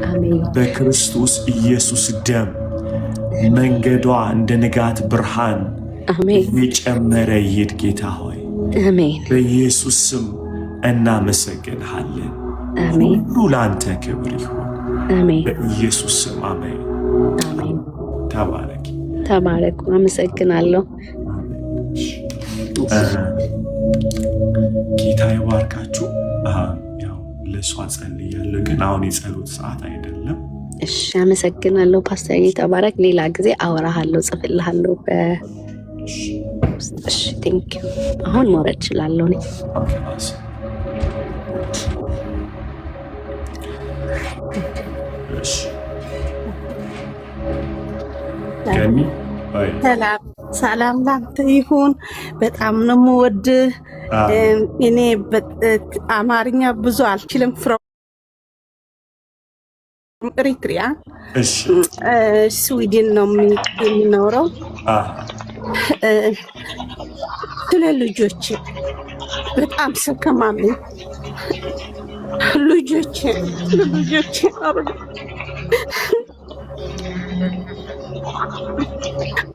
አሜን በክርስቶስ ኢየሱስ ደም መንገዷ እንደ ንጋት ብርሃን አሜን የጨመረ ይሄድ ጌታ ሆይ አሜን በኢየሱስ ስም እናመሰግንሃለን አሜን ሁሉ ላንተ ክብር ይሁን አሜን በኢየሱስ ስም አሜን አሜን ተባረክ አመሰግናለሁ ጌታ ይባርካችሁ ያው ለሷ ጸልያለሁ ግን አሁን የጸሎት ሰዓት አይደለም እሺ አመሰግናለሁ ፓስተር ተባረክ ሌላ ጊዜ አወራሃለሁ ጽፍልሃለሁ እሺ ቴንክ ዩ አሁን መውረድ እችላለሁ እኔ ሰላም ላንተ ይሁን በጣም ነው የምወድህ እኔ አማርኛ ብዙ አልችልም ፍሮም ኤሪትሪያ ስዊድን ነው የሚኖረው ስለ ልጆቼ በጣም ሰከማለኝ ልጆቼ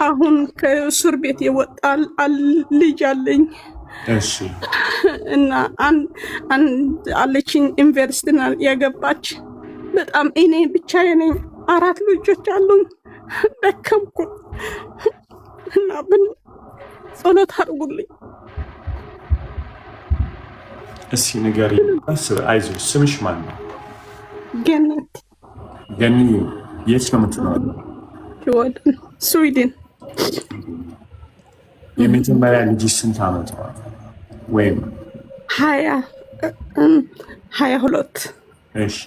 አሁን ከእስር ቤት የወጣል ልጅ አለኝ እና አለችኝ ዩኒቨርሲቲ ያገባች በጣም እኔ ብቻዬ ነኝ 4 ልጆች አሉኝ ደከምኩ እና ጸሎት አድርጉልኝ እስኪ ንገሪኝ አይዞሽ ስምሽ ማን ነው ገነት የት ነው የምትኖሪው ስዊድን የመጀመሪያ ልጅሽ ስንት ዓመት ነው ወይም 22 እሺ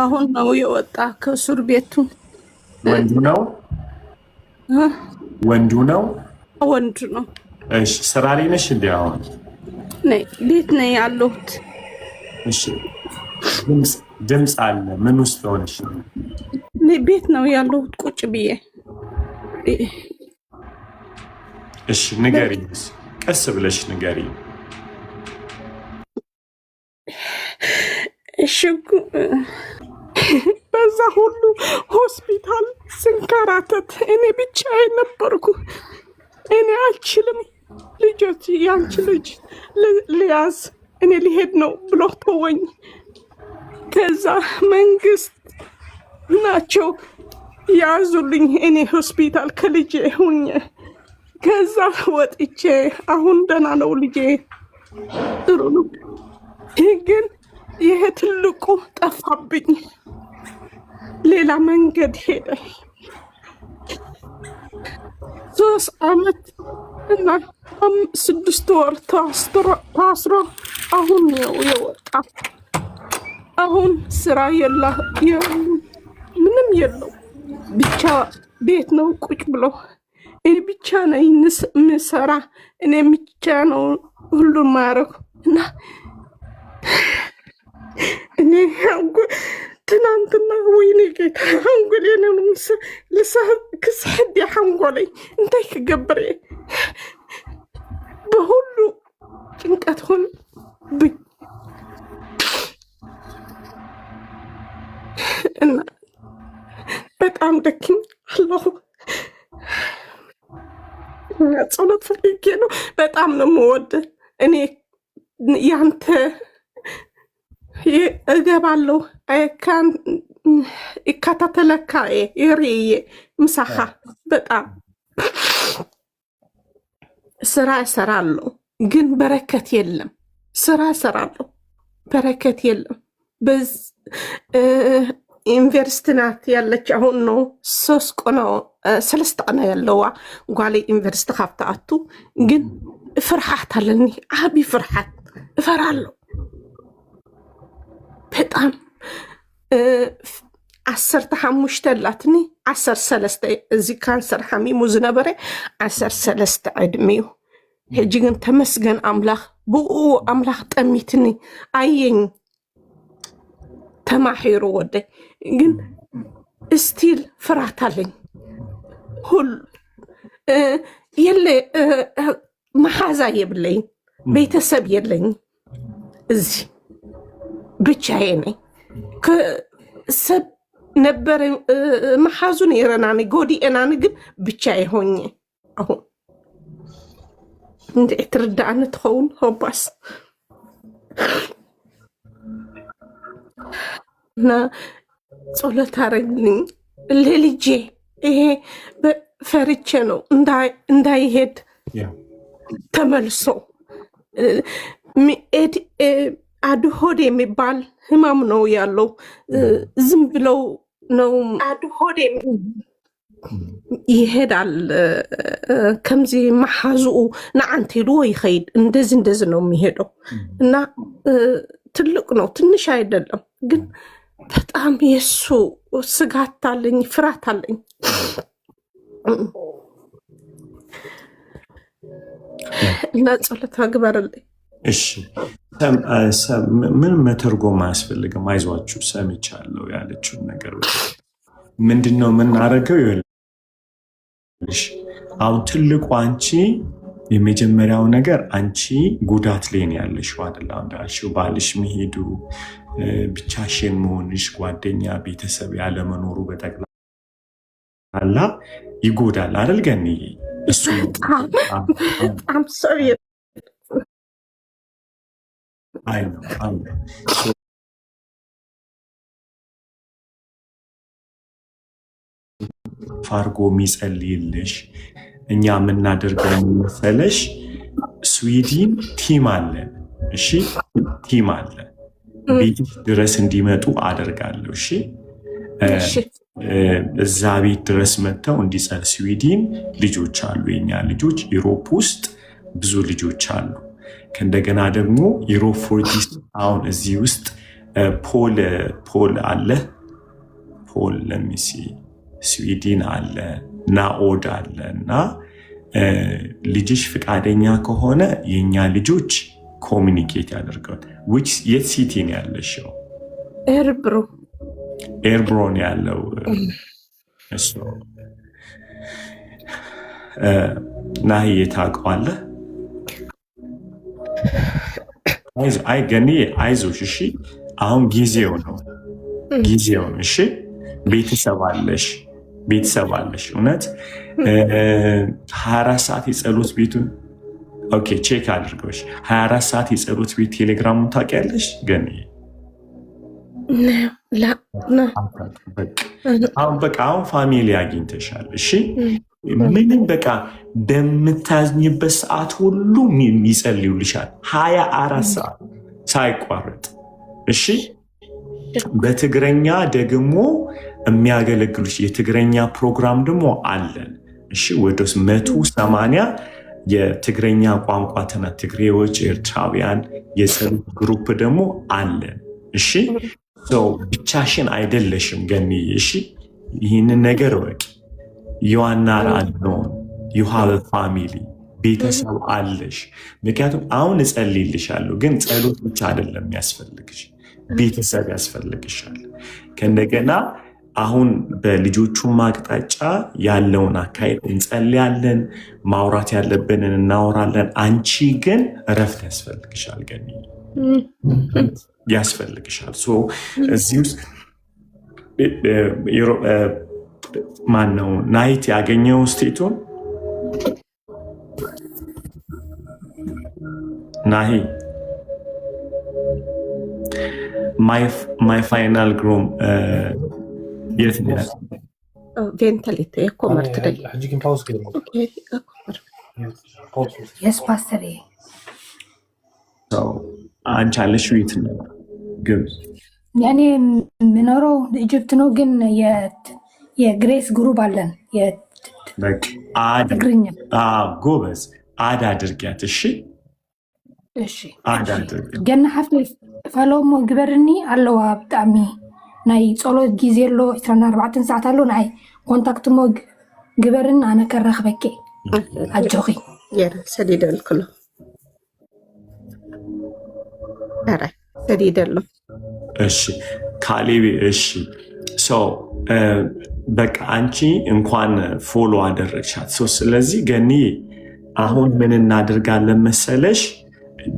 አሁን ነው የወጣ ከእስር ቤቱ ወንዱ ነው እሺ ስራ ላይ ነሽ እንዴ አሁን ቤት ነኝ ያለሁት እሺ ድምፅ አለ ምን ውስጥ ሆነሽ ቤት ነው ያለሁት ቁጭ ብዬ እሺ ንገሪኝ ቀስ ብለሽ ንገሪኝ እሺ በዛ ሁሉ ሆስፒታል ስንከራተት እኔ ብቻዬን ነበርኩ እኔ አልችልም ልጆች ያንቺ ልጅ ሊያዝ እኔ ሊሄድ ነው ብሎ ተወኝ ከዛ መንግስት ናቸው ያዙልኝ እኔ ሆስፒታል ከልጄ ሁኜ ከዛ ወጥቼ አሁን ደህና ነው ልጄ ጥሩ ነው ግን ይሄ ትልቁ ጠፋብኝ ሌላ መንገድ ሄደ 3 ዓመት እና 6 ወር ታስሮ አሁን ነው የወጣ አሁን ስራ ምንም የለው ብቻ ቤት ነው ቁጭ ብሎ እኔ ብቻ ነኝ ምሰራ እኔ ብቻ ነው ሁሉ ማረግ እና እኔ ትናንትና ወይኔ ጌታ አንጎሌ ነው ክስሕድ አንጎሌ እንታይ ክገብር በሁሉ ጭንቀት ሆን እና በጣም ደክም አለሁ ጸሎት ፈልጌ ነው በጣም ነው የምወድህ እኔ ያንተ እገባለሁ ይከታተለካ ይርዬ ምሳኻ በጣም ስራ እሰራለሁ ግን በረከት የለም ስራ እሰራለሁ በረከት የለም ዩኒቨርሲቲ ናት ያለች አሁን ነው 3 ቀን 3 ቀን ያለዋ ጓሌ ዩኒቨርሲቲ ካብተኣቱ ግን ፍርሃት አለኝ ዓቢ ፍርሃት እፈራለሁ በጣም 15 ላትኒ 13 እዚ ካንሰር ሓሚሙ ዝነበረ 13 ዕድሜው ሕጂ ግን ተመስገን ኣምላኽ ብኡ ኣምላኽ ጠሚትኒ ኣየኝ ተማሒሩ ወደይ ግን እስቲል ፍርሃት አለኝ ሁሉ የለ መሓዛ የብለኝ ቤተሰብ የለኝ እዚ ብቻዬ ነኝ ሰብ ነበር መሓዙን ይረናኒ ጎዲኤናኒ ግን ብቻዬ ሆኜ አሁን እንዴ ትርዳእኒ ትኸውን ሆባስ ና ጸሎት አረግልኝ ለልጄ ይሄ ፈርቼ ነው እንዳይሄድ ተመልሶ አድሆድ የሚባል ህማም ነው ያለው ዝም ብለው ነው አድሆድ ይሄዳል ከምዚ መሓዙኡ ንዓንቲ ኢሉ ይኸይድ እንደዚህ ነው የሚሄደው እና ትልቅ ነው ትንሽ አይደለም ግን በጣም የሱ ስጋት አለኝ ፍርሃት አለኝ እና ጸሎት አግባርልኝ እሺ ምን መተርጎም አያስፈልግም አይዟችሁ ሰምቻለሁ ያለችውን ነገር ምንድነው የምናደርገው ይኸውልሽ አሁን ትልቁ አንቺ የመጀመሪያው ነገር አንቺ ጉዳት ላይ ነው ያለሽው አይደል እንዳልሽው ባልሽ መሄዱ ብቻሽን መሆንሽ ጓደኛ ቤተሰብ ያለ መኖሩ በጠቅላላ ይጎዳል አይደል ገኒ እሱ I'm sorry I know ፋርጎ ሚጸልይልሽ እኛ የምናደርገው መሰለሽ ስዊድን ቲም አለ እሺ ቲም አለ ቤት ድረስ እንዲመጡ አደርጋለሁ እሺ እዛ ቤት ድረስ መጥተው እንዲጸል ስዊድን ልጆች አሉ የኛ ልጆች ዩሮፕ ውስጥ ብዙ ልጆች አሉ ከእንደገና ደግሞ ዩሮፕ ፎርቲስ አሁን እዚህ ውስጥ ፖል አለ ፖል ለሚሲ ስዊድን አለ ናኦድ አለ እና ልጅሽ ፍቃደኛ ከሆነ የኛ ልጆች ኮሚኒኬት ያደርጋል የት ሲቲ ነው ያለሽው ኤርብሮን ያለው እሱ ናሂ የታውቀዋለህ አይ ገኒ አይዞሽ እሺ አሁን ጊዜው ነው እሺ ቤተሰብ አለሽ እውነት 24 ሰዓት የጸሎት ቤቱን ኦኬ ቼክ አድርገሽ 24 ሰዓት የጸሎት ቤት ቴሌግራሙን ታውቂያለሽ ገኒ አሁን ፋሚሊ አግኝተሻል እሺ ምንም በቃ በምታዝኝበት ሰዓት ሁሉ ይጸልዩልሻል 24 ሰዓት ሳይቋረጥ እሺ በትግረኛ ደግሞ የሚያገለግሉሽ የትግረኛ ፕሮግራም ደግሞ አለን እሺ ወደ 180 የትግረኛ ቋንቋ ትግሬዎች ኤርትራውያን የጸሎት ግሩፕ ደግሞ አለን እሺ ብቻሽን አይደለሽም ገኒ እሺ ይህንን ነገር ወቂ ዮሐና አልኖን you have a family ቤተሰብ አለሽ ምክንያቱም አሁን እጸልይልሻለሁ ግን ጸሎት ብቻ አይደለም ያስፈልግሽ ቤተሰብ ያስፈልግሻል ከእንደገና አሁን በልጆቹ ማቅጣጫ ያለውን አካሄድ እንጸልያለን ማውራት ያለብንን እናወራለን አንቺ ግን እረፍት ያስፈልግሻል ገኒ ያስፈልግሻል እዚህ ውስጥ ማነው ናይት ያገኘው ስቴቱን ናሂ ማይ ፋይናል ግሩም የት ነው ቬንተሌት የኮመርት ላይ የስ ፓስተር አንቺ አለሽ የት ነው ግብፅ እኔ የምኖረው ኢጅፕት ነው ግን የግሬስ ግሩፕ አለን ትግርኛ ጎበዝ አድ አድርጊያት። እሺ እሺ አድ አድርጊያት። ገና ሓፍቲ ፈሎሞ ግበርኒ ኣለዋ ብጣዕሚ ናይ ጸሎት ጊዜ ኣሎ 24 ሰዓት ኣሎ ናይ ኮንታክት ሞ ግበርን ኣነ ከረኽበኪ ኣጆኺ يا سديد الكل أرى سديد الله እሺ ካሌብ እሺ በቃ አንቺ እንኳን ፎሎ አደረግሻት። ስለዚህ ገኒ አሁን ምን እናደርጋለን መሰለሽ?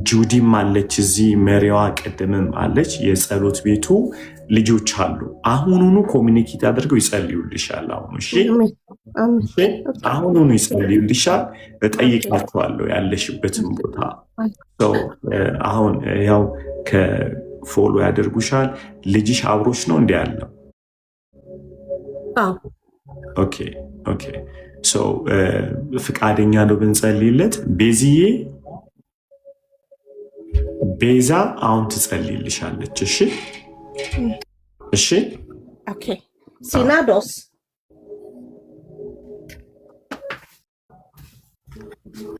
ጁዲም አለች እዚህ መሪዋ ቅድምም አለች። የጸሎት ቤቱ ልጆች አሉ። አሁኑኑ ኮሚኒኬት አድርገው ይጸልዩልሻል። አሁን እሺ አሁኑኑ ይጸልዩልሻል። እጠይቃችኋለሁ ያለሽበትን ቦታ። አሁን ያው ከፎሎ ያደርጉሻል። ልጅሽ አብሮሽ ነው እንዴ ያለው? ኦኬ ኦኬ ፍቃደኛ ነው ብንጸልይለት። ቤዝዬ ቤዛ አሁን ትጸልይልሻለች። እሺ እሺ ኦኬ ሲናዶስ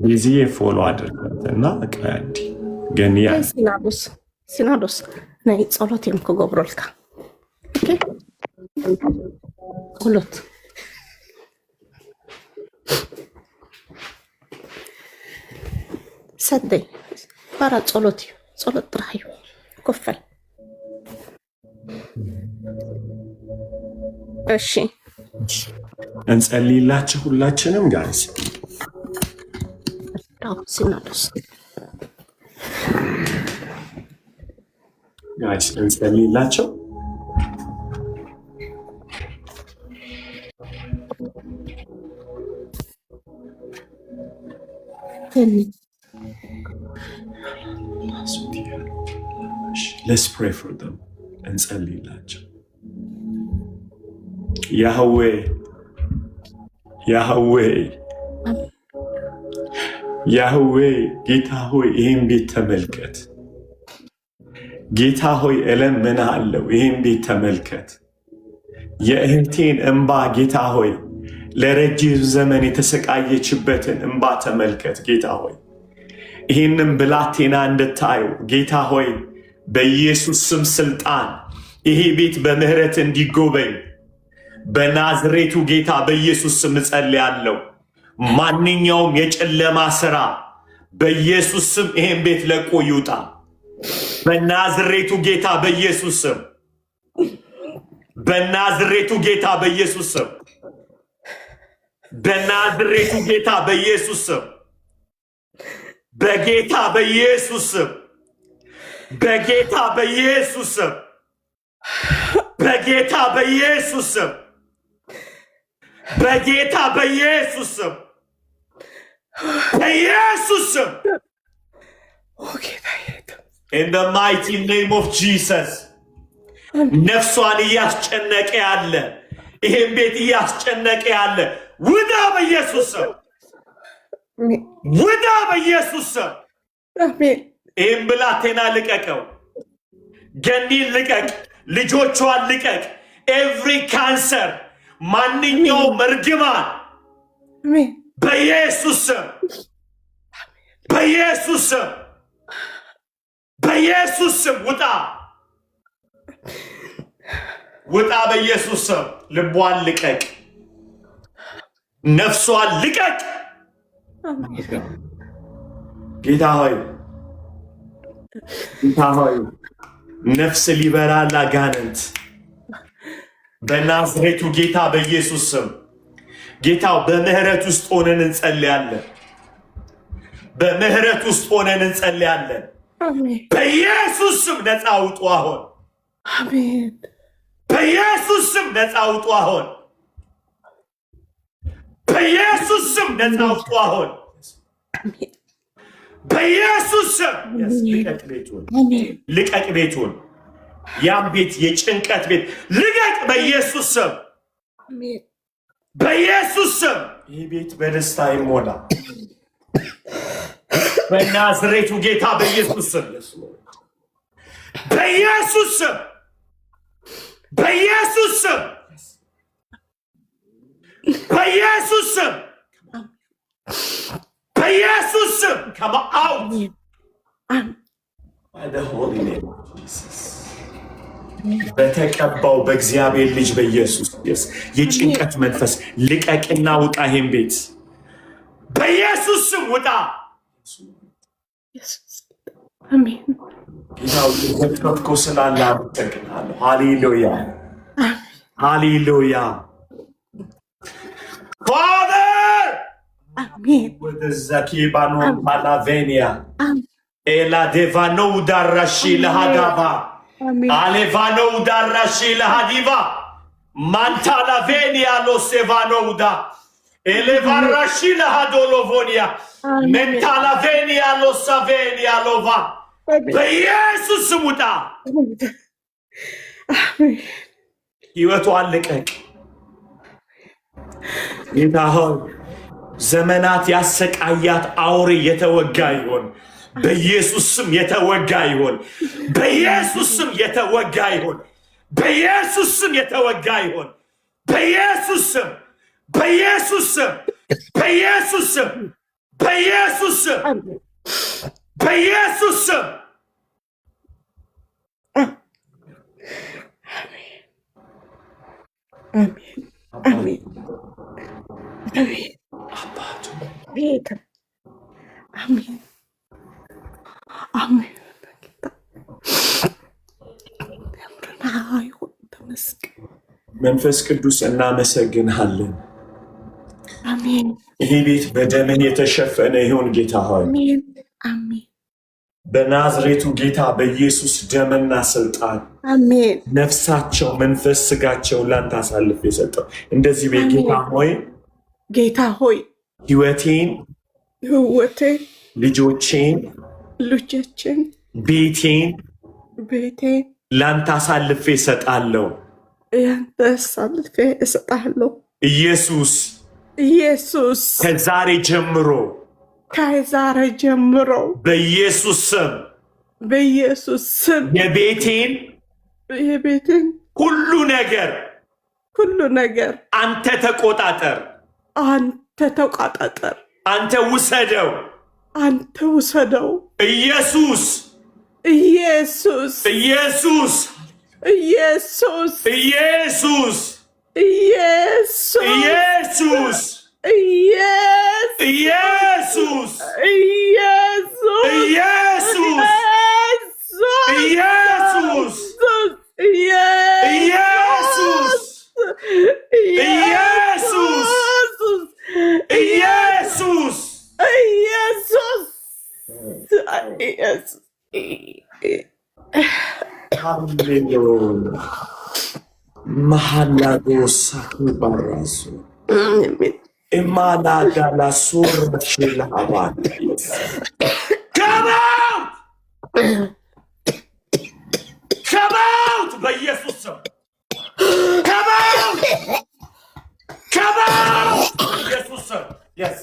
ቤዝዬ ፎሎ አድርጋትና ቀዲ ገንያ ሲናዶስ ናይ ጸሎት እዮም ክገብሩልካ ኦኬ ጸሎት ሰደይ ባራ ጸሎት እዩ ጸሎት ጥራሕ እዩ ኮፈይ እሺ እንጸልይላችሁ ሁላችንም ጋይስ። ሲናዶስ ጋይስ እንጸልይላቸው። Let's pray for them. እንጸልይላቸው። ያህዌ ያህዌ ያህዌ ጌታ ሆይ ይህን ቤት ተመልከት። ጌታ ሆይ እለምንሃለሁ ይህን ቤት ተመልከት። የእህቴን እንባ ጌታ ሆይ ለረጅም ዘመን የተሰቃየችበትን እንባ ተመልከት ጌታ ሆይ። ይህንም ብላቴና እንድታዩ ጌታ ሆይ በኢየሱስ ስም ስልጣን ይሄ ቤት በምህረት እንዲጎበኝ በናዝሬቱ ጌታ በኢየሱስ ስም እጸልያለሁ። ማንኛውም የጨለማ ሥራ በኢየሱስ ስም ይሄን ቤት ለቆ ይውጣ። በናዝሬቱ ጌታ በኢየሱስ ስም፣ በናዝሬቱ ጌታ በኢየሱስ ስም፣ በናዝሬቱ ጌታ በኢየሱስ ስም፣ በጌታ በኢየሱስ ስም፣ በጌታ በኢየሱስ ስም፣ በጌታ በኢየሱስ ስም፣ በጌታ በኢየሱስ ስም፣ በኢየሱስ ስም in the mighty name of Jesus ነፍሷን እያስጨነቀ ያለ ይሄን ቤት እያስጨነቀ ያለ ውጣ በኢየሱስ ስም፣ ውጣ በኢየሱስ ስም። ይህን ብላቴና ልቀቀው። ገኒን ልቀቅ፣ ልጆቿን ልቀቅ። ኤቭሪ ካንሰር ማንኛውም እርግማን በኢየሱስ ስም፣ በኢየሱስ ስም፣ በኢየሱስ ስም ውጣ፣ ውጣ በኢየሱስ ስም። ልቧን ልቀቅ፣ ነፍሷን ልቀቅ። ጌታ ሆይ ጌታ ሆይ ነፍስ ሊበላል አጋንንት በናዝሬቱ ጌታ በኢየሱስ ስም ጌታው በምህረት ውስጥ ሆነን እንጸልያለን። በምህረት ውስጥ ሆነን እንጸልያለን። በኢየሱስ ስም ነፃ ውጡ አሁን። አሜን። በኢየሱስ ስም ነፃ ውጡ አሁን። በኢየሱስ ስም ነፃ ውጡ አሁን። በኢየሱስ ስም ልቀቅ ቤቱን፣ ልቀቅ ቤቱን። ያም ቤት የጭንቀት ቤት ልቀቅ በኢየሱስ ስም፣ በኢየሱስ ስም። ይህ ቤት በደስታ ይሞላ በናዝሬቱ ጌታ በኢየሱስ ስም፣ በኢየሱስ ስም፣ በኢየሱስ ስም፣ በኢየሱስ ስም፣ በኢየሱስ ስም come out by the holy name of Jesus በተቀባው በእግዚአብሔር ልጅ በኢየሱስ የጭንቀት መንፈስ ልቀቅና ውጣ ይሄን ቤት በኢየሱስ ስም ውጣ አሜን ጌታው የተፈጥሮ ስላለ አመሰግናለሁ ሃሌሉያ ሃሌሉያ Father አሜን ወደዛኪባኖ ማላቬኒያ ኤላ ዴቫኖ ዳራሺ ለሃዳባ አሌቫኖ ዳራሺ ለሃዲቫ ማንታላቬኒያ ሎሴቫኖዳ ኤሌቫራሺ ለሃዶሎቮኒያ ሜንታላቬኒያ ሎሳቬኒያ ሎቫ በኢየሱስ ስም ውጣ ሕይወቱ አለቀቅ ጌታ ሆይ ዘመናት ያሰቃያት አውሬ የተወጋ ይሆን በኢየሱስ ስም የተወጋ ይሆን በኢየሱስ ስም የተወጋ ይሆን በኢየሱስ ስም የተወጋ ይሆን በኢየሱስ ስም በኢየሱስ ስም በኢየሱስ ስም በኢየሱስ ስም በኢየሱስ ስም አሜን አሜን አሜን አባቱ ቤት አሜን አሜን አይሁን ተመስገን መንፈስ ቅዱስ እናመሰግንሃለን አሜን ይሄ ቤት በደምን የተሸፈነ ይሁን ጌታ ሆይ አሜን አሜን በናዝሬቱ ጌታ በኢየሱስ ደምና ስልጣን አሜን ነፍሳቸው መንፈስ ስጋቸው ላንተ አሳልፍ የሰጠው እንደዚህ ቤት ጌታ ሆይ ሕይወቴን ልጆቼን ቤቴን ቤቴን ላንተ አሳልፌ እሰጣለሁ ያንተ አሳልፌ እሰጣለሁ ኢየሱስ ከዛሬ ጀምሮ በኢየሱስ ስም የቤቴን ሁሉ ነገር አንተ ተቆጣጠር አንተ ውሰደው ኢየሱስ ኢየሱስ ኢየሱስ ኢየሱስ ኢየሱስ ኢየሱስ ኢየሱስ ኢየሱስ ኢየሱስ ኢየሱስ ኢየሱስ ኢየሱስ ኢየሱስ ኢየሱስ ሃሌሉያ መሐላጎሳ ባራሱ ኢማናዳ ላሱር ሽላባን Come out! በኢየሱስ ስም Come out! Come out! በኢየሱስ ስም Yes.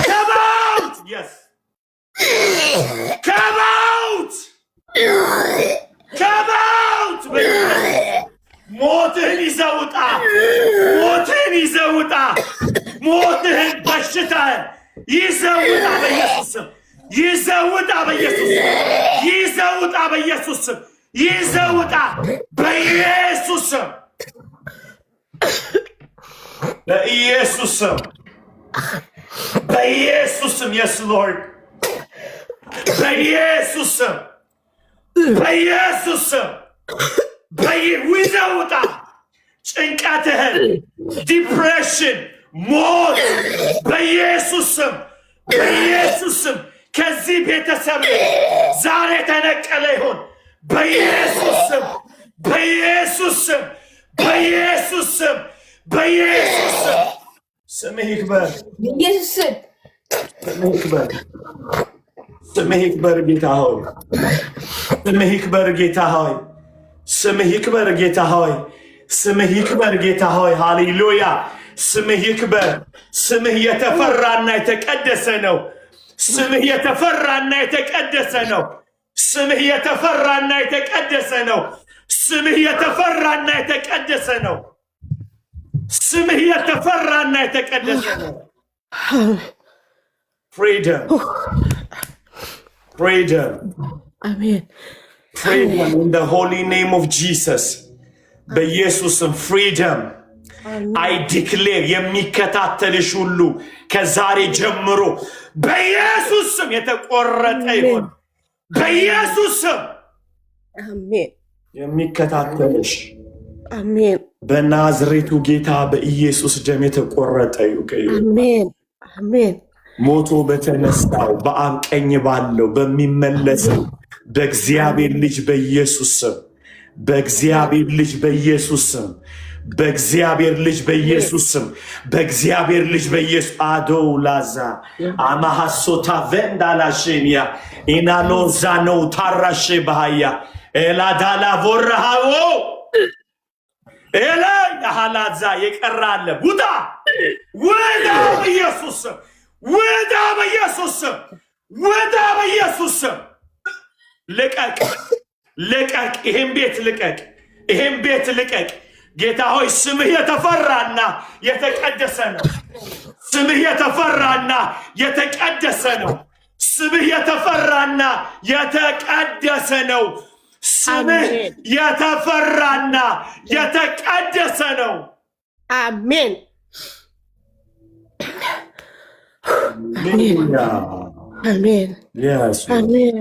Come out! Yes. Come out! Come out! ሞትህን ይዘውጣ ሞትህን በሽታህን ይዘውጣ በኢየሱስ ስም ይዘውጣ በኢየሱስ ስም ይዘውጣ በኢየሱስ ስም ይዘውጣ በኢየሱስ ስም በኢየሱስ ስም በኢየሱስ ስም Yes Lord በኢየሱስ ስም በኢየሱስ ስም ይዘውጣ ጭንቀትህን ዲፕሬሽን ሞት በኢየሱስ ስም ከዚህ ቤተሰብ ዛሬ ተነቀለ ይሁን በኢየሱስ ስም ስምህ ይክበር ስምህ ይክበር ጌታ ሆይ ስምህ ይክበር ጌታ ሆይ ስምህ ይክበር ጌታ ሆይ ስምህ ይክበር ጌታ ሆይ ሃሌሉያ ስምህ ይክበር ስምህ የተፈራና የተቀደሰ ነው ስምህ የተፈራና የተቀደሰ ነው ስምህ የተፈራና የተቀደሰ ነው ስምህ የተፈራና የተቀደሰ ነው ስምህ የተፈራና የተቀደሰ ነው freedom, freedom, አሜን freedom in the holy name of Jesus. በኢየሱስም freedom. I declare የሚከታተልሽ ሁሉ ከዛሬ ጀምሮ በኢየሱስም የተቆረጠ ይሁን። በኢየሱስም አሜን የሚከታተልሽ አሜን በናዝሬቱ ጌታ በኢየሱስ ደም የተቆረጠ ይሁን። አሜን አሜን ሞቶ በተነሳው በአብ ቀኝ ባለው በሚመለሰው በእግዚአብሔር ልጅ በኢየሱስ ስም በእግዚአብሔር ልጅ በኢየሱስ ስም በእግዚአብሔር ልጅ በኢየሱስ ስም በእግዚአብሔር ልጅ በኢየሱስ አዶላዛ አማሐሶታ ቨንዳላሽኒያ ኢናሎዛ ነው ታራሽ ባህያ ኤላዳላ ወራሃው ኤላ ያሃላዛ የቀራለ ቡታ ወዳ በኢየሱስ ስም ወዳ በኢየሱስ ስም ወዳ በኢየሱስ ስም ልቀቅ ልቀቅ ይሄን ቤት ልቀቅ ይሄን ቤት ልቀቅ ጌታ ሆይ ስምህ የተፈራና የተቀደሰ ነው ስምህ የተፈራና የተቀደሰ ነው ስምህ የተፈራና የተቀደሰ ነው ስምህ የተፈራና የተቀደሰ ነው አሜን አሜን Yes. አሜን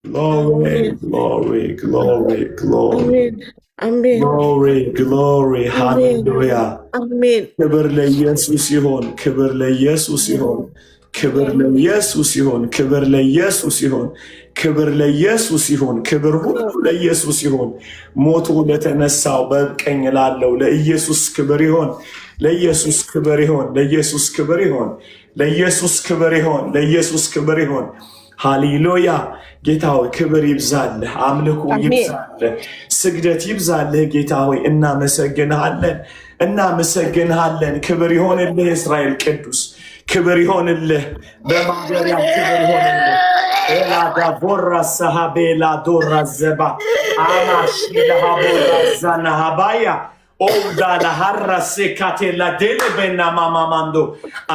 Glory, glory, glory, glory. አሜን Glory, glory, hallelujah. አሜን ክብር ለኢየሱስ ይሁን ክብር ለኢየሱስ ይሁን ክብር ለኢየሱስ ይሁን ክብር ለኢየሱስ ይሁን ክብር ለኢየሱስ ይሁን ክብር ሁሉ ለኢየሱስ ይሁን ሞቶ ለተነሳው በቀኝ ላለው ለኢየሱስ ክብር ይሁን ለኢየሱስ ክብር ይሁን ለኢየሱስ ክብር ይሁን ለኢየሱስ ክብር ይሁን ለኢየሱስ ክብር ይሁን ሃሌሉያ ጌታ ሆይ ክብር ይብዛልህ አምልኮ ይብዛልህ ስግደት ይብዛልህ ጌታ ሆይ እናመሰግንሃለን ክብር ይሁንልህ እስራኤል ቅዱስ ክብር ይሁንልህ በማደሪያ ክብር ይሁንልህ ኤላዳ ቦራ ሰሃቤላ ዶራ ዘባ አማሽ ለሃቦራ ዛናሃባያ ኦዳ ለሃራሴ ካቴላ ደለበና ማማማንዶ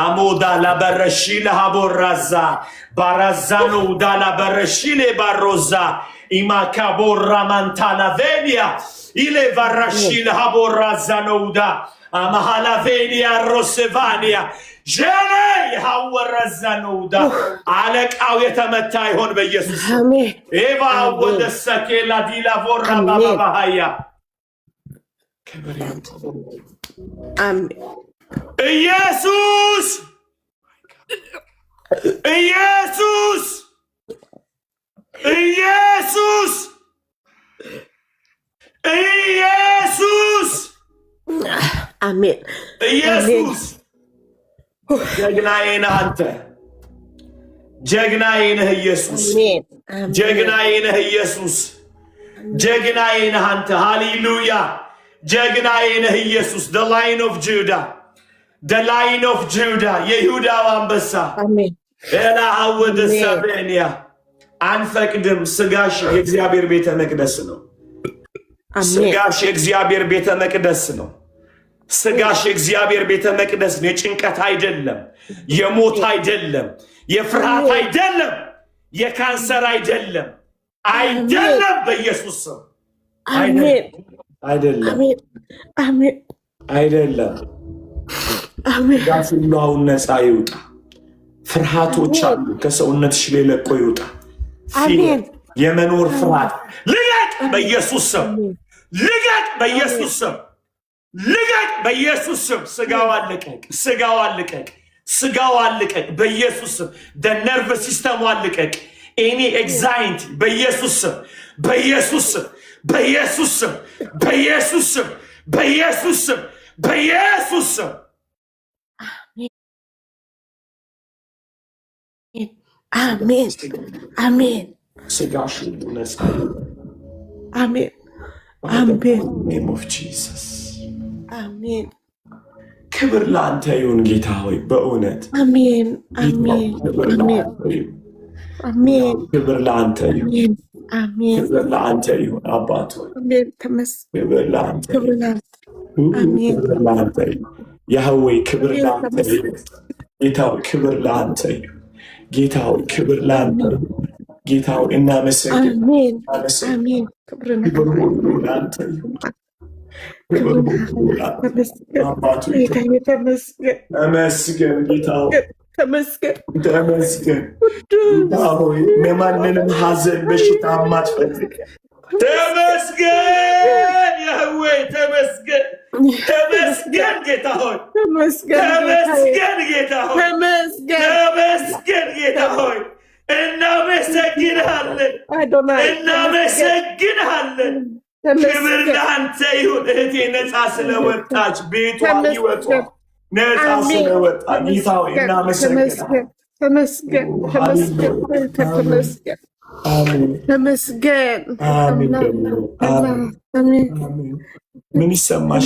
አሞዳ ለበረሺ ለሃቦራዛ ባራዛኖ ዳ ለበረሺ ለባሮዛ ኢማካቦራ ማንታላ ቬኒያ ኢሌ ባራሺ ለሃቦራዛ ነውዳ አማሃላ ቬኒያ ሮሴቫኒያ ጀኔ ሃወራዛ ነውዳ አለቃው የተመታ ይሆን በኢየሱስ አሜን ኤባ ወደሰኬላ ዲላ ቦራ ባባሃያ አሜን ኢየሱስ ኢየሱስ ኢየሱስ ኢየሱስ አሜን ኢየሱስ ጀግናዬ ነህ አንተ ጀግናዬ ነህ ኢየሱስ ጀግናዬ ነህ ኢየሱስ ጀግናዬ ነህ አንተ ሃሌሉያ ጀግናዬ ነህ ኢየሱስ the lion of Judah የይሁዳው አንበሳ አሜን ኤላ አወደ ሰበንያ አንፈቅድም ስጋሽ የእግዚአብሔር ቤተ መቅደስ ነው ስጋሽ የእግዚአብሔር ቤተ መቅደስ ነው ስጋሽ የእግዚአብሔር ቤተ መቅደስ ነው የጭንቀት አይደለም የሞት አይደለም የፍርሃት አይደለም የካንሰር አይደለም በኢየሱስ ስም አሜን አይደለም አሜን አይደለም አሜን ሁሉ አሁን ነፃ ይውጣ ፍርሃቶች አሉ ከሰውነትሽ ላይ ለቆ ይውጣ አሜን የመኖር ፍርሃት ልቀቅ በኢየሱስ ስም ልቀቅ በኢየሱስ ስም ልቀቅ በኢየሱስ ስም ስጋው አልቀቅ በኢየሱስ ስም the nervous system አልቀቅ any anxiety በኢየሱስ ስም በኢየሱስ ስም በኢየሱስ ስም በኢየሱስ ስም በኢየሱስ ስም በኢየሱስ ስም አሜን አሜን ስጋሽ ነፃ አሜን አሜን name of Jesus አሜን ክብር ለአንተ ይሁን ጌታ ሆይ በእውነት አሜን አሜን አሜን ክብር ለአንተ ይሁን አሜን ክብር ለአንተ ይሁን አባት ሆይ አሜን ተመስገን ክብር ለአንተ አሜን ክብር ለአንተ ይሁን ያህዌ ክብር ለአንተ ይሁን ጌታ ሆይ ክብር ለአንተ ይሁን ጌታ ሆይ ክብር ላንተ ጌታ ሆይ እናመሰግን አሜን አሜን ክብርና ክብር ሁሉ ላንተ ይሁን ክብር ሁሉ ላንተ አባቱ ተመስገን ተመስገን ጌታ ሆይ ተመስገን ተመስገን ጌታ ሆይ ለማንንም ሐዘን በሽታ ማትፈልግ ተመስገን ያህዌ ተመስገን ተመስገን ጌታ ሆይ ተመስገን ጌታ ሆይ ተመስገን ጌታ ሆይ እናመሰግንሃለን እናመሰግንሃለን ክብር ለአንተ ይሁን እህቴ ነፃ ስለወጣች ቤቷ ህይወቷ ነፃ ስለወጣ ጌታ ሆይ እናመሰግንሃለን ተመስገን ተመስገን ተመስገን ተመስገን አሜን ምን ይሰማሽ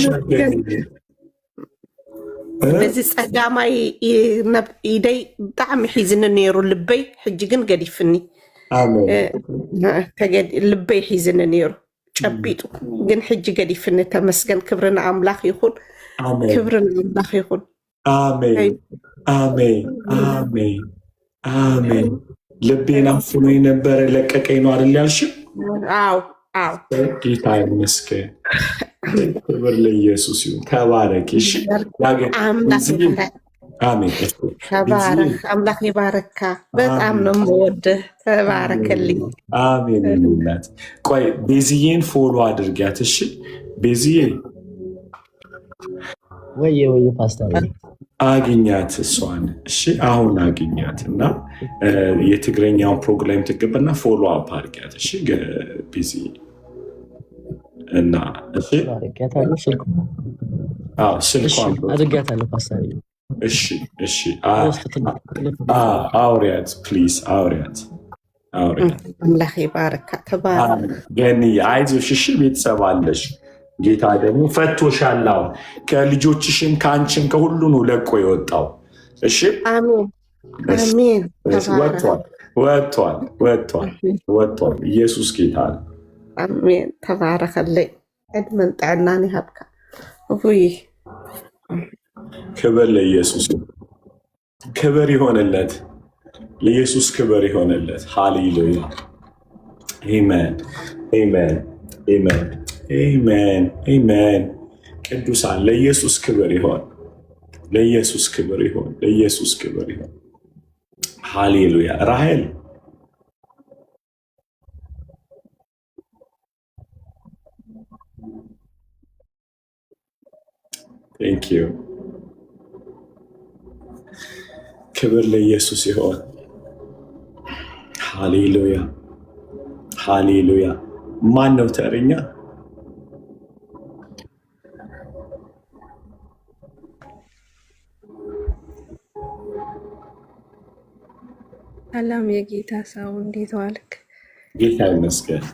በዚህ ፀጋማይ ኢደይ ብጣዕሚ ሒዝኒ ነይሩ ልበይ ሕጂ ግን ገዲፍኒ ልበይ ሒዝኒ ነይሩ ጨቢጡ ግን ሕጂ ገዲፍኒ ተመስገን ክብርና አምላኽ ይኹን ክብርና አምላኽ ይኹን አሜን አሜን አሜን አሜን ልቤን አፍኖ የነበረ ለቀቀኝ ነው አይደል ያልሽው? አዎ አዎ ጌታ ይመስገን ክብር ለኢየሱስ ይሁን ተባረክ እሺ አሜን ተባረክ አምላክ ይባረካ በጣም ነው የምወድህ ተባረክልኝ አሜን እናት ቆይ ቤዝዬን ፎሎ አድርጊያት እሺ ቤዝዬ ወይ ፓስተር አግኛት እሷን እሺ አሁን አግኛት እና የትግረኛውን ፕሮግራም ትገበና ፎሎ አፕ አድርጊያት እሺ ቢዚ እና እሺ ስልኳን አድርጊያታለሁ ፓስተር እሺ እሺ አውሪያት ፕሊዝ አውሪያት አምላክ ይባርካ ተባረክ ገኒ አይዞሽ እሺ ቤተሰብ አለሽ ጌታ ደግሞ ፈቶሻል አሁን ከልጆችሽም ከአንቺም ከሁሉ ነው ለቆ የወጣው እሺ አሜን አሜን ወጥቷል ወጥቷል ወጥቷል ወጥቷል ኢየሱስ ጌታ ነው አሜን ተባረከልኝ እድሜን ጤናን ይሃብካ ወይ ክብር ለኢየሱስ ክብር ይሆንለት ለኢየሱስ ክብር ይሆንለት ሃሌሉያ አሜን አሜን አሜን አሜን አሜን ቅዱሳን ለኢየሱስ ክብር ይሆን ለኢየሱስ ክብር ይሆን ለኢየሱስ ክብር ይሆን ሃሌሉያ ራሄል ቴንክ ዩ ክብር ለኢየሱስ ይሆን ሃሌሉያ ሃሌሉያ ማን ነው ተረኛ ሰላም የጌታ ሰው እንዴት ዋልክ? ጌታ ይመስገን።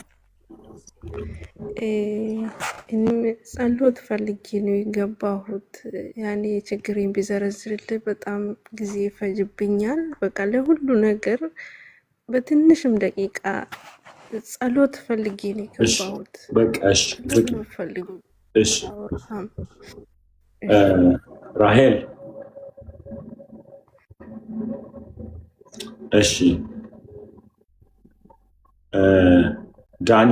እኔም ጸሎት ፈልጌ ነው የገባሁት። ያኔ ችግሬን ቢዘረዝርልህ በጣም ጊዜ ይፈጅብኛል። በቃ ለሁሉ ነገር በትንሽም ደቂቃ ጸሎት ፈልጌ ነው የገባሁት። በቃ እሺ፣ እሺ ራሄል እሺ ዳኒ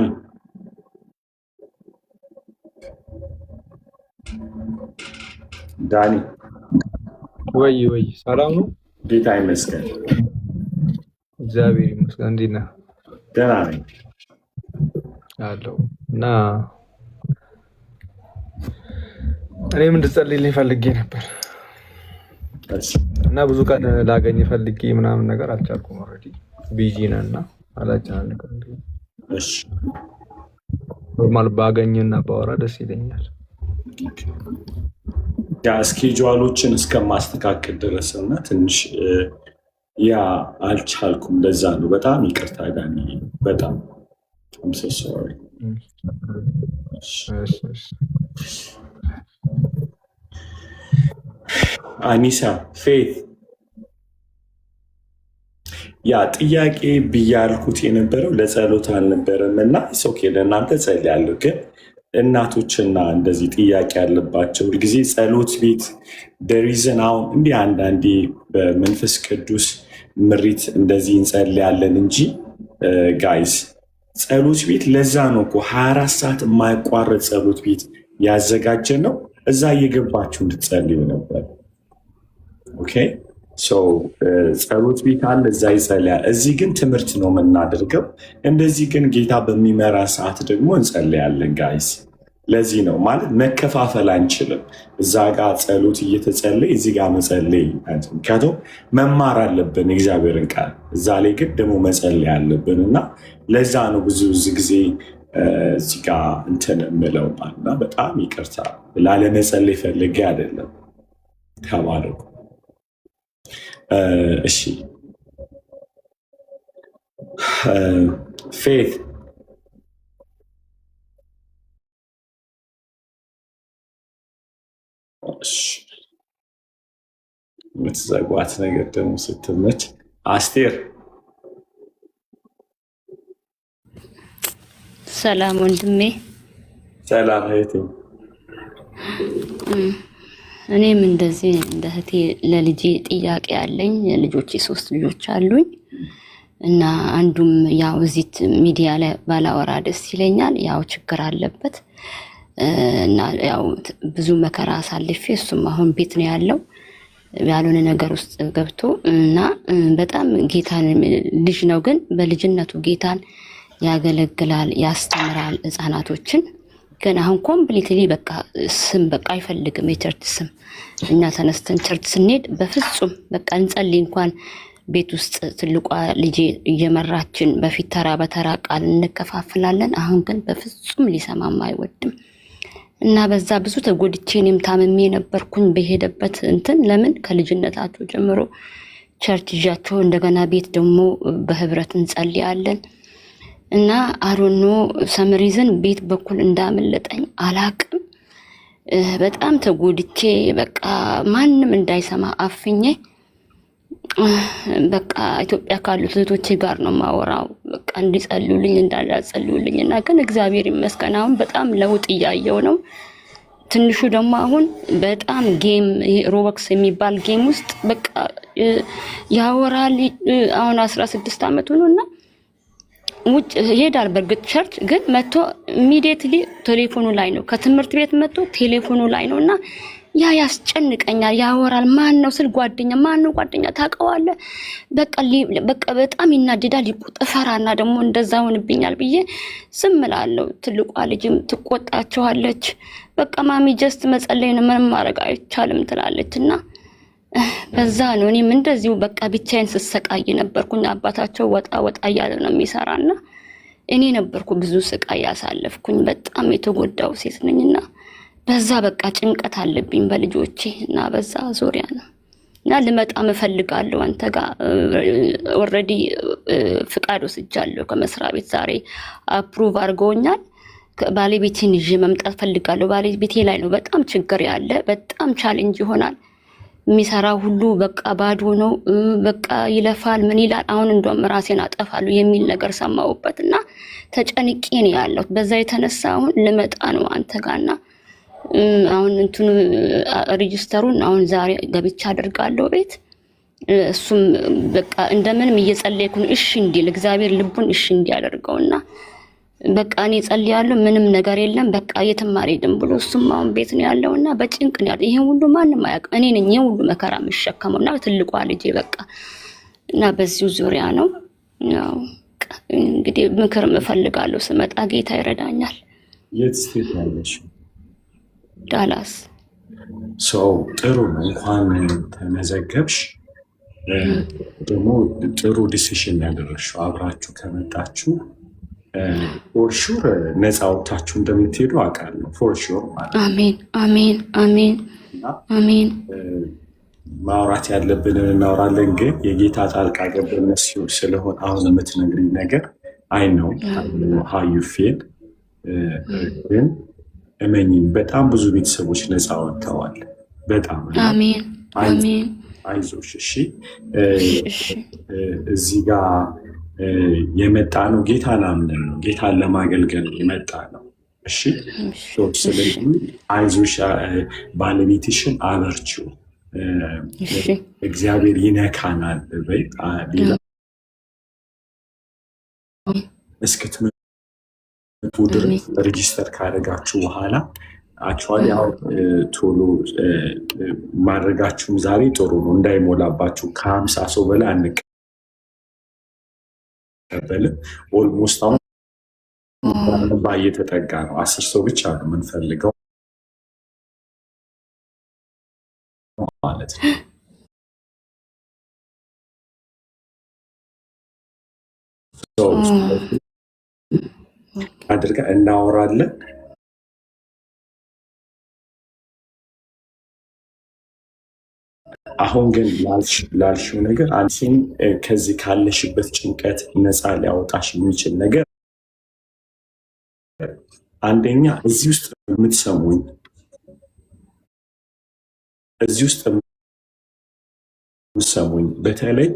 ወይ ሰላም ነው? ጌታ ይመስገን። እግዚአብሔር ይመስገን። እንዴት ነህ? ደህና ነኝ አለው እና እኔም እንድትጸልይልኝ ፈልጌ ነበር እና ብዙ ቀን ላገኝ ፈልጌ ምናምን ነገር አልቻልኩም። ኦልሬዲ ቢዚ ነህ እና አላጨናንቅም። እሺ ኖርማል ባገኝና ባወራ ደስ ይለኛል። ያ ስኬጁሎችን እስከማስተካከል ድረስ እና ትንሽ ያ አልቻልኩም። ለዛ ነው በጣም ይቅርታ ዳኒ። በጣም I'm so sorry። አኒሳ ፌት ያ ጥያቄ ብያልኩት የነበረው ለጸሎት አልነበረም እና ኦኬ ለእናንተ ጸልያለሁ። ግን እናቶችና እንደዚህ ጥያቄ ያለባቸው ሁልጊዜ ጸሎት ቤት ደሪዝን አሁን እንዲህ አንዳንዴ በመንፈስ ቅዱስ ምሪት እንደዚህ እንጸልያለን እንጂ ጋይስ ጸሎት ቤት ለዛ ነው እኮ 24 ሰዓት የማይቋረጥ ጸሎት ቤት ያዘጋጀ ነው። እዛ እየገባችሁ እንድትጸልዩ ነበር። ኦኬ ጸሎት ቤት አለ፣ እዛ ይጸልያል። እዚህ ግን ትምህርት ነው የምናደርገው። እንደዚህ ግን ጌታ በሚመራ ሰዓት ደግሞ እንጸልያለን ጋይስ። ለዚህ ነው ማለት መከፋፈል አንችልም። እዛ ጋር ጸሎት እየተጸለይ እዚህ ጋር መጸለይ፣ ምክንያቱም መማር አለብን እግዚአብሔርን ቃል፣ እዛ ላይ ግን ደግሞ መጸለይ አለብን እና ለዛ ነው ብዙ ጊዜ እዚህ ጋር እንትን የምለው እና በጣም ይቅርታ ላለመጸለይ ፈልጌ አይደለም። ተባረኩ። እሺ ፌት የምትዘጓት ነገር ደግሞ ስትመች አስቴር ሰላም ወንድሜ። ሰላም እህቴ። እኔም እንደዚህ እንደ እህቴ ለልጄ ጥያቄ አለኝ። ልጆቼ 3 ልጆች አሉኝ እና አንዱም ያው እዚህ ሚዲያ ላይ ባላወራ ደስ ይለኛል። ያው ችግር አለበት እና ያው ብዙ መከራ አሳልፌ እሱም አሁን ቤት ነው ያለው ያልሆነ ነገር ውስጥ ገብቶ እና በጣም ጌታን ልጅ ነው፣ ግን በልጅነቱ ጌታን ያገለግላል፣ ያስተምራል ህፃናቶችን። ግን አሁን ኮምፕሊትሊ በቃ ስም በቃ አይፈልግም የቸርች ስም። እኛ ተነስተን ቸርች ስንሄድ በፍጹም በቃ እንጸልይ እንኳን ቤት ውስጥ ትልቋ ልጄ እየመራችን በፊት ተራ በተራ ቃል እንከፋፍላለን። አሁን ግን በፍጹም ሊሰማም አይወድም እና በዛ ብዙ ተጎድቼ እኔም ታምሜ ነበርኩኝ በሄደበት እንትን። ለምን ከልጅነታቸው ጀምሮ ቸርች ይዣቸው እንደገና ቤት ደግሞ በህብረት እንጸልያለን እና አሮኖ ሰምሪዝን ቤት በኩል እንዳመለጠኝ አላቅም። በጣም ተጎድቼ በቃ ማንም እንዳይሰማ አፍኜ በቃ ኢትዮጵያ ካሉት እህቶቼ ጋር ነው ማወራው፣ በቃ እንዲጸልዩልኝ እንዳላጸልዩልኝ እና ግን እግዚአብሔር ይመስገን አሁን በጣም ለውጥ እያየው ነው። ትንሹ ደግሞ አሁን በጣም ጌም ሮቦክስ የሚባል ጌም ውስጥ በቃ ያወራል። አሁን 16 ዓመቱ ነውና ውጭ ሄዳል። በርግጥ ቸርች ግን መጥቶ ኢሚዲየትሊ ቴሌፎኑ ላይ ነው፣ ከትምህርት ቤት መጥቶ ቴሌፎኑ ላይ ነውና ያ ያስጨንቀኛል። ያወራል። ማን ነው ስል ጓደኛ፣ ማን ነው ጓደኛ ታውቀዋለህ? በቃ በጣም ይናደዳል፣ ይቆጣፈራና ደግሞ እንደዛ ሆንብኛል ብዬ ዝም እላለሁ። ትልቋ ልጅም ትቆጣቸዋለች። በቃ ማሚ ጀስት መጸለይ ነው ምንም ማድረግ አይቻልም ትላለችና በዛ ነው እኔም እንደዚሁ በቃ ብቻዬን ስሰቃይ ነበርኩኝ። አባታቸው ወጣ ወጣ እያለ ነው የሚሰራና እኔ ነበርኩ ብዙ ስቃይ ያሳለፍኩኝ። በጣም የተጎዳው ሴት ነኝና በዛ በቃ ጭንቀት አለብኝ በልጆቼ እና በዛ ዙሪያ ነው እና ልመጣም እፈልጋለሁ አንተ ጋር። ኦልሬዲ ፍቃድ ወስጃለሁ ከመስሪያ ቤት፣ ዛሬ አፕሩቭ አድርገውኛል። ባለቤቴን ይዤ መምጣት ፈልጋለሁ። ባለቤቴ ላይ ነው በጣም ችግር ያለ፣ በጣም ቻሌንጅ ይሆናል። የሚሰራው ሁሉ በቃ ባዶ ነው፣ በቃ ይለፋል፣ ምን ይላል። አሁን እንደውም ራሴን አጠፋለሁ የሚል ነገር ሰማሁበትና ተጨንቄ ነው ያለሁት። በዛ የተነሳ አሁን ልመጣ ነው አንተ ጋርና አሁን እንትኑ ሬጂስተሩን አሁን ዛሬ ገብቻ አደርጋለሁ ቤት። እሱም በቃ እንደምንም እየጸለይኩ ነው እሺ እንዲል እግዚአብሔር ልቡን እሺ እንዲያደርገውና በቃ እኔ ጸልያለሁ፣ ምንም ነገር የለም በቃ የተማሪ ደም ብሎ እሱም አሁን ቤት ነው ያለውና በጭንቅ ነው ያለው። ይሄን ሁሉ ማንንም አያውቅም። እኔ ነኝ ይሄን ሁሉ መከራ የምሸከመውና ትልቋ ልጄ በቃ እና በዚሁ ዙሪያ ነው ያው እንግዲህ ምክር እፈልጋለሁ። ስመጣ ጌታ ይረዳኛል። የት ስቴት ያለሽ? ዳላስ። ጥሩ ነው እንኳን ተመዘገብሽ። ደግሞ ጥሩ ዲሲሽን ያደረግሽው አብራችሁ ከመጣችሁ ፎር ሹር ነፃ ወጥታችሁ እንደምትሄዱ አውቃለሁ። ፎር ሹር ማለት አሜን አሜን አሜን አሜን። ማውራት ያለብንን እናወራለን፣ ግን የጌታ ጣልቃ ገብነት ስለሆነ አሁን የምትነግሪኝ ነገር አይ ነው ሃው ዩ ፊል። ግን እመኚኝ በጣም ብዙ ቤተሰቦች ነፃ ወጥተዋል። በጣም አሜን አሜን። አይዞሽ እሺ። እዚህ ጋር የመጣ ነው ጌታን አምነን ነው፣ ጌታን ለማገልገል የመጣ ነው። እሺ ስለዚህ አይዞሽ፣ ባለቤትሽን አበርቺው። እግዚአብሔር ይነካናል በይ ሌላ እስክትመጡ ድረስ ሬጂስተር ካደረጋችሁ በኋላ አክቹዋሊ ያው ቶሎ ማድረጋችሁም ዛሬ ጥሩ ነው እንዳይሞላባችሁ። ከ50 ሰው በላይ አንቀበልም። ኦልሞስት አሁን እየተጠጋ ነው። 10 ሰው ብቻ ነው የምንፈልገው ማለት ነው። አድርጋ እናወራለን። አሁን ግን ላልሽው ነገር አንቺን ከዚህ ካለሽበት ጭንቀት ነፃ ሊያወጣሽ የሚችል ነገር አንደኛ እዚህ ውስጥ የምትሰሙኝ በተለይ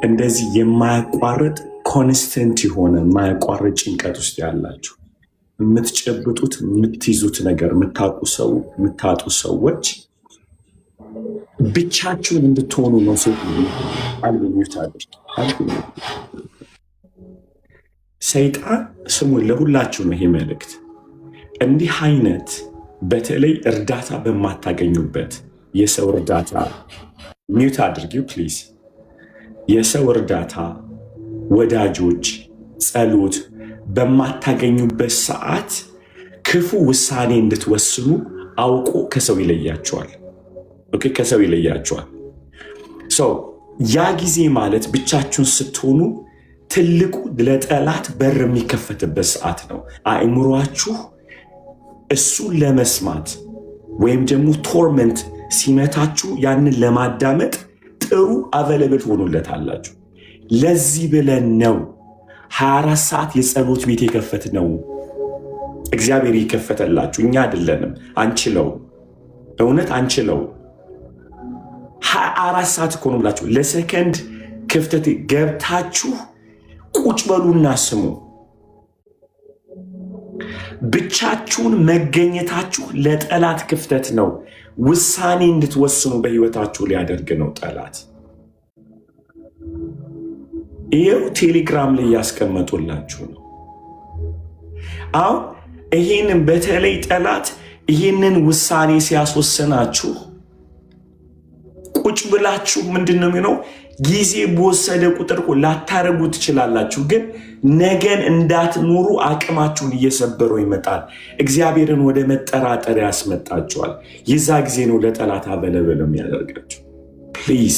እንደዚህ የማያቋርጥ ኮንስተንት የሆነ የማያቋርጥ ጭንቀት ውስጥ ያላችሁ የምትጨብጡት የምትይዙት ነገር የምታጡ ሰዎች ብቻችሁን እንድትሆኑ ነው። ሰይጣን ስሙን ለሁላችሁ ነው ይሄ መልእክት። እንዲህ አይነት በተለይ እርዳታ በማታገኙበት የሰው እርዳታ ሚውት አድርጊው ፕሊዝ። የሰው እርዳታ፣ ወዳጆች፣ ጸሎት በማታገኙበት ሰዓት ክፉ ውሳኔ እንድትወስኑ አውቆ ከሰው ይለያቸዋል። ከሰው ይለያቸዋል። ያ ጊዜ ማለት ብቻችሁን ስትሆኑ ትልቁ ለጠላት በር የሚከፈትበት ሰዓት ነው። አእምሯችሁ እሱን ለመስማት ወይም ደግሞ ቶርመንት ሲመታችሁ ያንን ለማዳመጥ ጥሩ አቬለብል ሆኑለት አላችሁ። ለዚህ ብለን ነው 24 ሰዓት የጸሎት ቤት የከፈት ነው። እግዚአብሔር ይከፈተላችሁ፣ እኛ አይደለንም። አንችለው፣ እውነት አንችለው። 24 ሰዓት እኮ ነው ብላችሁ ለሰከንድ ክፍተት ገብታችሁ ቁጭ በሉና ስሙ። ብቻችሁን መገኘታችሁ ለጠላት ክፍተት ነው። ውሳኔ እንድትወስኑ በህይወታችሁ ሊያደርግ ነው ጠላት። ይኸው ቴሌግራም ላይ ያስቀመጡላችሁ ነው። አሁን ይህንን በተለይ ጠላት ይህንን ውሳኔ ሲያስወስናችሁ ቁጭ ብላችሁ ምንድን ነው የሚሆነው? ጊዜ በወሰደ ቁጥር ላታረጉ ትችላላችሁ፣ ግን ነገን እንዳትኖሩ አቅማችሁን እየሰበረው ይመጣል። እግዚአብሔርን ወደ መጠራጠር ያስመጣችኋል። የዛ ጊዜ ነው ለጠላት አበለበል የሚያደርጋችሁ። ፕሊዝ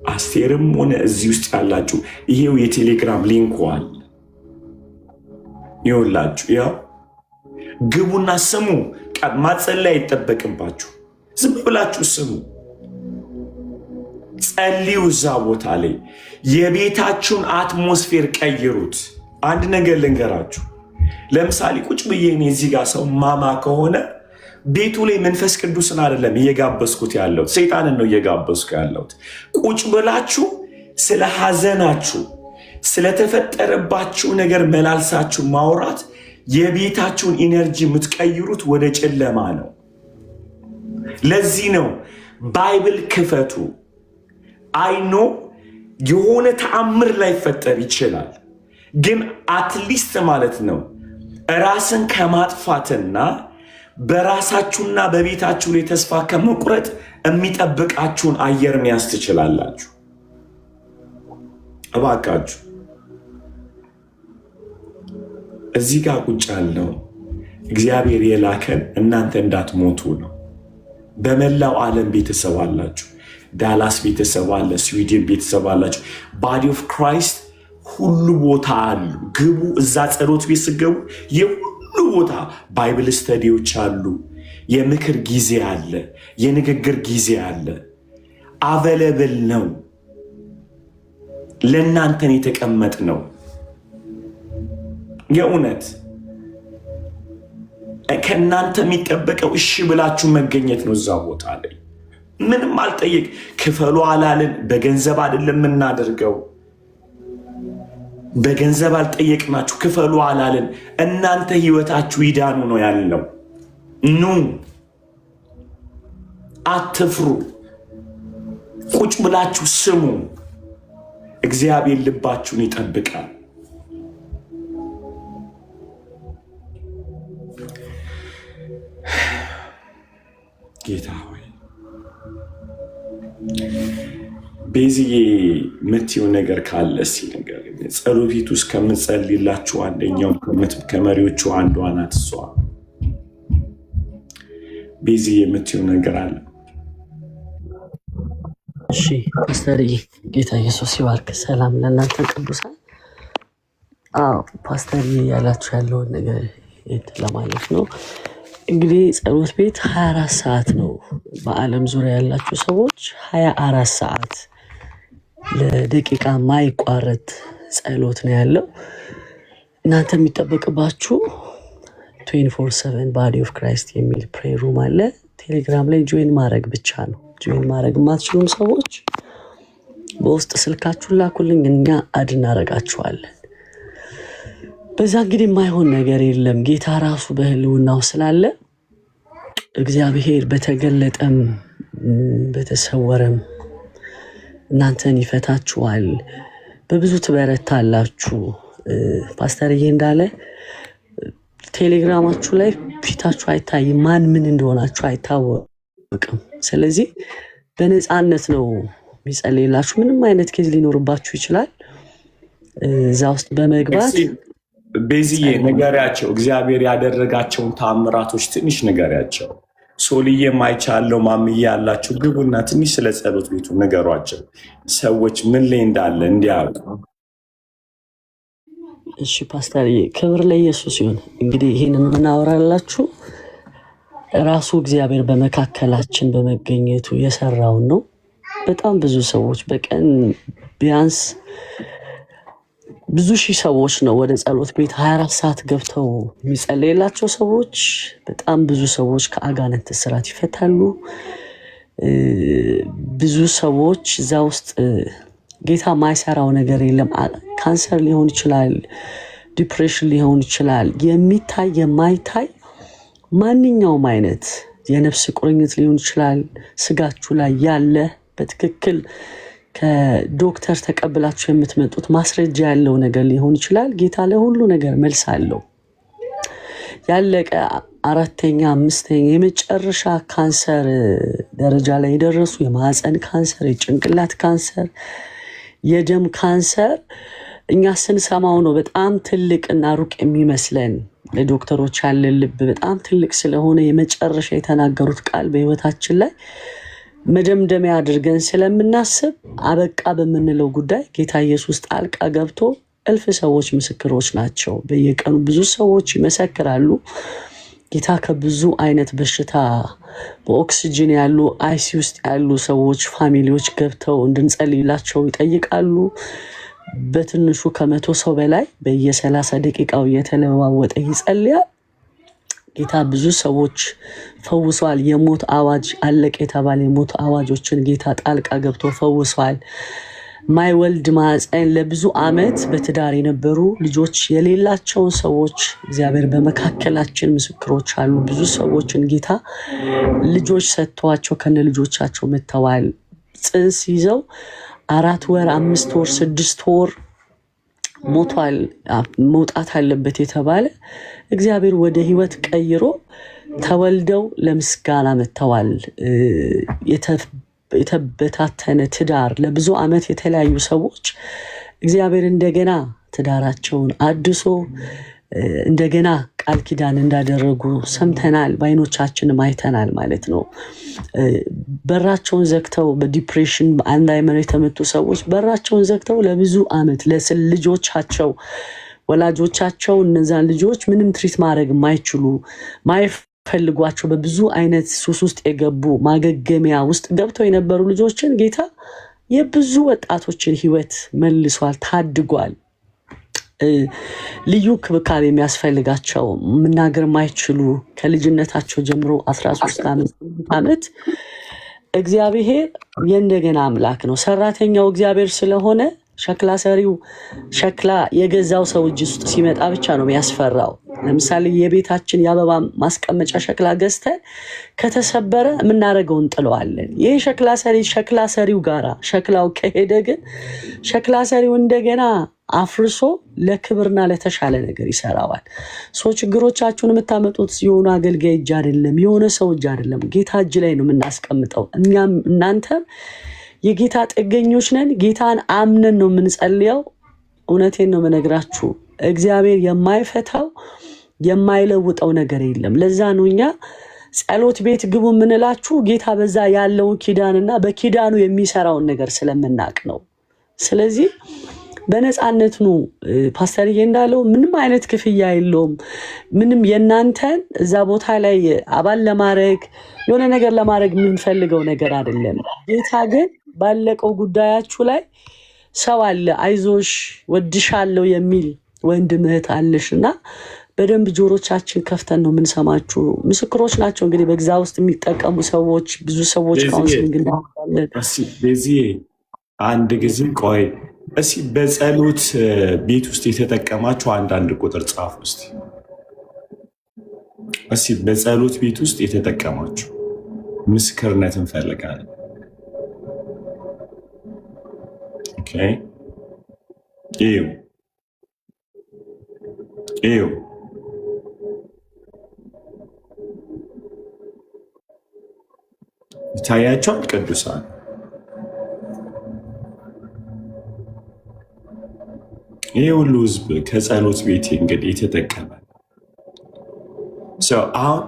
አስቴርም ሆነ እዚህ ውስጥ ያላችሁ ይሄው የቴሌግራም ሊንኩ አለ ይኸውላችሁ። ያው ግቡና ስሙ። ማጸለይ አይጠበቅባችሁ፣ ዝም ብላችሁ ስሙ፣ ጸልዩ። እዛ ቦታ ላይ የቤታችሁን አትሞስፌር ቀይሩት። አንድ ነገር ልንገራችሁ። ለምሳሌ ቁጭ ብዬ እኔ እዚህ ጋር ሰው ማማ ከሆነ ቤቱ ላይ መንፈስ ቅዱስን አይደለም እየጋበዝኩት ያለሁት፣ ሰይጣንን ነው እየጋበዝኩ ያለሁት። ቁጭ ብላችሁ ስለ ሐዘናችሁ ስለተፈጠረባችሁ ነገር መላልሳችሁ ማውራት የቤታችሁን ኢነርጂ የምትቀይሩት ወደ ጨለማ ነው። ለዚህ ነው ባይብል ክፈቱ። አይኖ የሆነ ተአምር ላይፈጠር ይችላል፣ ግን አትሊስት ማለት ነው ራስን ከማጥፋትና በራሳችሁና በቤታችሁ ላይ ተስፋ ከመቁረጥ የሚጠብቃችሁን አየር መያዝ ትችላላችሁ። እባካችሁ እዚህ ጋር ቁጭ ያለው እግዚአብሔር የላከን እናንተ እንዳትሞቱ ነው። በመላው ዓለም ቤተሰብ አላችሁ። ዳላስ ቤተሰብ አለ፣ ስዊድን ቤተሰብ አላችሁ። ባዲ ኦፍ ክራይስት ሁሉ ቦታ አሉ። ግቡ። እዛ ጸሎት ቤት ስገቡ የሁሉ ቦታ ባይብል ስተዲዎች አሉ። የምክር ጊዜ አለ፣ የንግግር ጊዜ አለ። አቬለብል ነው። ለእናንተን የተቀመጥ ነው። የእውነት ከእናንተ የሚጠበቀው እሺ ብላችሁ መገኘት ነው። እዛ ቦታ ላይ ምንም አልጠየቅ ክፈሉ አላልን። በገንዘብ አይደለም የምናደርገው። በገንዘብ አልጠየቅናችሁ፣ ክፈሉ አላልን። እናንተ ህይወታችሁ ይዳኑ ነው ያልነው። ኑ፣ አትፍሩ። ቁጭ ብላችሁ ስሙ። እግዚአብሔር ልባችሁን ይጠብቃል። ጌታ ሆይ ቤዝዬ የምትይው ነገር ካለ እስኪ ነገር ጸሎት ውስጥ ከምጸልይላችሁ አንደኛው ከመሪዎቹ አንዷ ናት እሷ። ቤዝዬ የምትይው ነገር አለ? እሺ ፓስተርዬ፣ ጌታ ኢየሱስ ይባርክ። ሰላም ለእናንተ ቅዱሳን። ፓስተርዬ ያላችሁ ያለውን ነገር ለማለት ነው። እንግዲህ ጸሎት ቤት 24 ሰዓት ነው። በዓለም ዙሪያ ያላችሁ ሰዎች 24 ሰዓት ለደቂቃ ማይቋረጥ ጸሎት ነው ያለው። እናንተ የሚጠበቅባችሁ 24/7 ባዲ ኦፍ ክራይስት የሚል ፕሬየር ሩም አለ። ቴሌግራም ላይ ጆይን ማድረግ ብቻ ነው። ጆይን ማድረግ የማትችሉም ሰዎች በውስጥ ስልካችሁን ላኩልኝ፣ እኛ አድ እናደርጋችኋለን። በዛ እንግዲህ የማይሆን ነገር የለም። ጌታ ራሱ በህልውናው ስላለ እግዚአብሔር በተገለጠም በተሰወረም እናንተን ይፈታችኋል። በብዙ ትበረታላችሁ። ፓስተርዬ እንዳለ ቴሌግራማችሁ ላይ ፊታችሁ አይታይም፣ ማን ምን እንደሆናችሁ አይታወቅም። ስለዚህ በነፃነት ነው የሚጸልይላችሁ። ምንም አይነት ኬዝ ሊኖርባችሁ ይችላል። እዛ ውስጥ በመግባት ቤዝዬ ንገሪያቸው፣ እግዚአብሔር ያደረጋቸውን ታምራቶች ትንሽ ንገሪያቸው። ሶልዬ ማይቻለው ማምዬ ያላችሁ ግቡና ትንሽ ስለ ጸሎት ቤቱ ንገሯቸው፣ ሰዎች ምን ላይ እንዳለ እንዲያውቁ። እሺ ፓስተርዬ፣ ክብር ለኢየሱስ ይሁን። እንግዲህ ይህንን የምናወራላችሁ ራሱ እግዚአብሔር በመካከላችን በመገኘቱ የሰራውን ነው። በጣም ብዙ ሰዎች በቀን ቢያንስ ብዙ ሺህ ሰዎች ነው ወደ ጸሎት ቤት 24 ሰዓት ገብተው የሚጸለይላቸው ሰዎች። በጣም ብዙ ሰዎች ከአጋንንት እስራት ይፈታሉ። ብዙ ሰዎች እዛ ውስጥ ጌታ ማይሰራው ነገር የለም። ካንሰር ሊሆን ይችላል፣ ዲፕሬሽን ሊሆን ይችላል፣ የሚታይ የማይታይ ማንኛውም አይነት የነፍስ ቁርኝት ሊሆን ይችላል። ስጋችሁ ላይ ያለ በትክክል ከዶክተር ተቀብላችሁ የምትመጡት ማስረጃ ያለው ነገር ሊሆን ይችላል። ጌታ ለሁሉ ነገር መልስ አለው። ያለቀ 4ኛ 5ኛ የመጨረሻ ካንሰር ደረጃ ላይ የደረሱ የማህፀን ካንሰር፣ የጭንቅላት ካንሰር፣ የደም ካንሰር እኛ ስንሰማው ነው በጣም ትልቅና ሩቅ የሚመስለን። ለዶክተሮች ያለን ልብ በጣም ትልቅ ስለሆነ የመጨረሻ የተናገሩት ቃል በህይወታችን ላይ መደምደሚያ አድርገን ስለምናስብ አበቃ በምንለው ጉዳይ ጌታ ኢየሱስ ጣልቃ ገብቶ እልፍ ሰዎች ምስክሮች ናቸው። በየቀኑ ብዙ ሰዎች ይመሰክራሉ። ጌታ ከብዙ አይነት በሽታ በኦክሲጅን ያሉ አይሲ ውስጥ ያሉ ሰዎች ፋሚሊዎች ገብተው እንድንጸልይላቸው ይጠይቃሉ። በትንሹ ከ100 ሰው በላይ በየ30 ደቂቃው እየተለዋወጠ ይጸልያል። ጌታ ብዙ ሰዎች ፈውሷል። የሞት አዋጅ አለቀ የተባለ የሞት አዋጆችን ጌታ ጣልቃ ገብቶ ፈውሷል። ማይወልድ ማህፀን ለብዙ ዓመት በትዳር የነበሩ ልጆች የሌላቸውን ሰዎች እግዚአብሔር በመካከላችን ምስክሮች አሉ። ብዙ ሰዎችን ጌታ ልጆች ሰጥተዋቸው ከነ ልጆቻቸው መጥተዋል። ጽንስ ይዘው 4 ወር 5 ወር 6 ወር ሞቷል መውጣት አለበት የተባለ እግዚአብሔር ወደ ህይወት ቀይሮ ተወልደው ለምስጋና መጥተዋል። የተበታተነ ትዳር ለብዙ ዓመት የተለያዩ ሰዎች እግዚአብሔር እንደገና ትዳራቸውን አድሶ እንደገና ቃል ኪዳን እንዳደረጉ ሰምተናል፣ በዓይኖቻችንም አይተናል ማለት ነው። በራቸውን ዘግተው በዲፕሬሽን በአልዛይመር የተመቱ ሰዎች በራቸውን ዘግተው ለብዙ ዓመት ልጆቻቸው ወላጆቻቸው እነዛን ልጆች ምንም ትሪት ማድረግ የማይችሉ ማይፈልጓቸው በብዙ አይነት ሱስ ውስጥ የገቡ ማገገሚያ ውስጥ ገብተው የነበሩ ልጆችን ጌታ የብዙ ወጣቶችን ህይወት መልሷል፣ ታድጓል። ልዩ ክብካቤ የሚያስፈልጋቸው መናገር ማይችሉ ከልጅነታቸው ጀምሮ 13 ዓመት እግዚአብሔር የእንደገና አምላክ ነው። ሰራተኛው እግዚአብሔር ስለሆነ ሸክላ ሰሪው ሸክላ የገዛው ሰው እጅ ውስጥ ሲመጣ ብቻ ነው የሚያስፈራው። ለምሳሌ የቤታችን የአበባ ማስቀመጫ ሸክላ ገዝተን ከተሰበረ የምናደርገውን ጥለዋለን። ይህ ሸክላ ሰሪው ጋራ ሸክላው ከሄደ ግን ሸክላ ሰሪው እንደገና አፍርሶ ለክብርና ለተሻለ ነገር ይሰራዋል። ችግሮቻችሁን የምታመጡት የሆኑ አገልጋይ እጅ አይደለም፣ የሆነ ሰው እጅ አይደለም፣ ጌታ እጅ ላይ ነው የምናስቀምጠው። እኛም እናንተም የጌታ ጥገኞች ነን። ጌታን አምነን ነው የምንጸልየው። እውነቴን ነው የምነግራችሁ። እግዚአብሔር የማይፈታው የማይለውጠው ነገር የለም። ለዛ ነው እኛ ጸሎት ቤት ግቡ የምንላችሁ ጌታ በዛ ያለውን ኪዳንና በኪዳኑ የሚሰራውን ነገር ስለምናቅ ነው። ስለዚህ በነፃነት ነው። ፓስተርዬ እንዳለው ምንም አይነት ክፍያ የለውም። ምንም የናንተን እዛ ቦታ ላይ አባል ለማድረግ የሆነ ነገር ለማድረግ የምንፈልገው ነገር አይደለም። ጌታ ግን ባለቀው ጉዳያችሁ ላይ ሰው አለ አይዞሽ ወድሻለሁ የሚል ወንድም እህት አለሽና በደንብ ጆሮቻችን ከፍተን ነው የምንሰማችሁ። ምስክሮች ናቸው እንግዲህ በግዛ ውስጥ የሚጠቀሙ ሰዎች ብዙ ሰዎች ካውንስሊንግ እንዳለን በዚህ አንድ ጊዜ ቆይ እስኪ በጸሎት ቤት ውስጥ የተጠቀማችሁ አንዳንድ ቁጥር ጻፉ እስቲ። እስኪ በጸሎት ቤት ውስጥ የተጠቀማችሁ ምስክርነት እንፈልጋለን። ኦኬ እዩ ይታያቸዋል ቅዱሳን። ይህ ሁሉ ህዝብ ከጸሎት ቤት እንግዲህ የተጠቀመ አሁን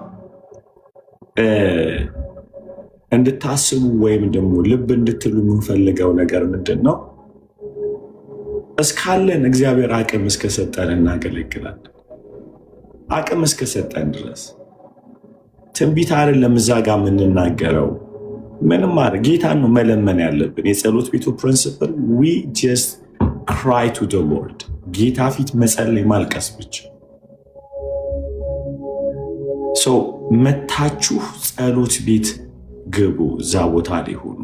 እንድታስቡ ወይም ደግሞ ልብ እንድትሉ የምንፈልገው ነገር ምንድን ነው? እስካለን እግዚአብሔር አቅም እስከሰጠን እናገለግላለን። አቅም እስከሰጠን ድረስ ትንቢት አይደለም እዛ ጋር የምንናገረው። ምንም ማድረግ ጌታን ነው መለመን ያለብን። የጸሎት ቤቱ ፕሪንሲፕል ዊ ጀስት ክራይ ቱ ዘ ሎርድ፣ ጌታ ፊት መጸለይ ማልቀስ ብቻ። መታችሁ ጸሎት ቤት ግቡ። እዛ ቦታ ላይ ሆኑ።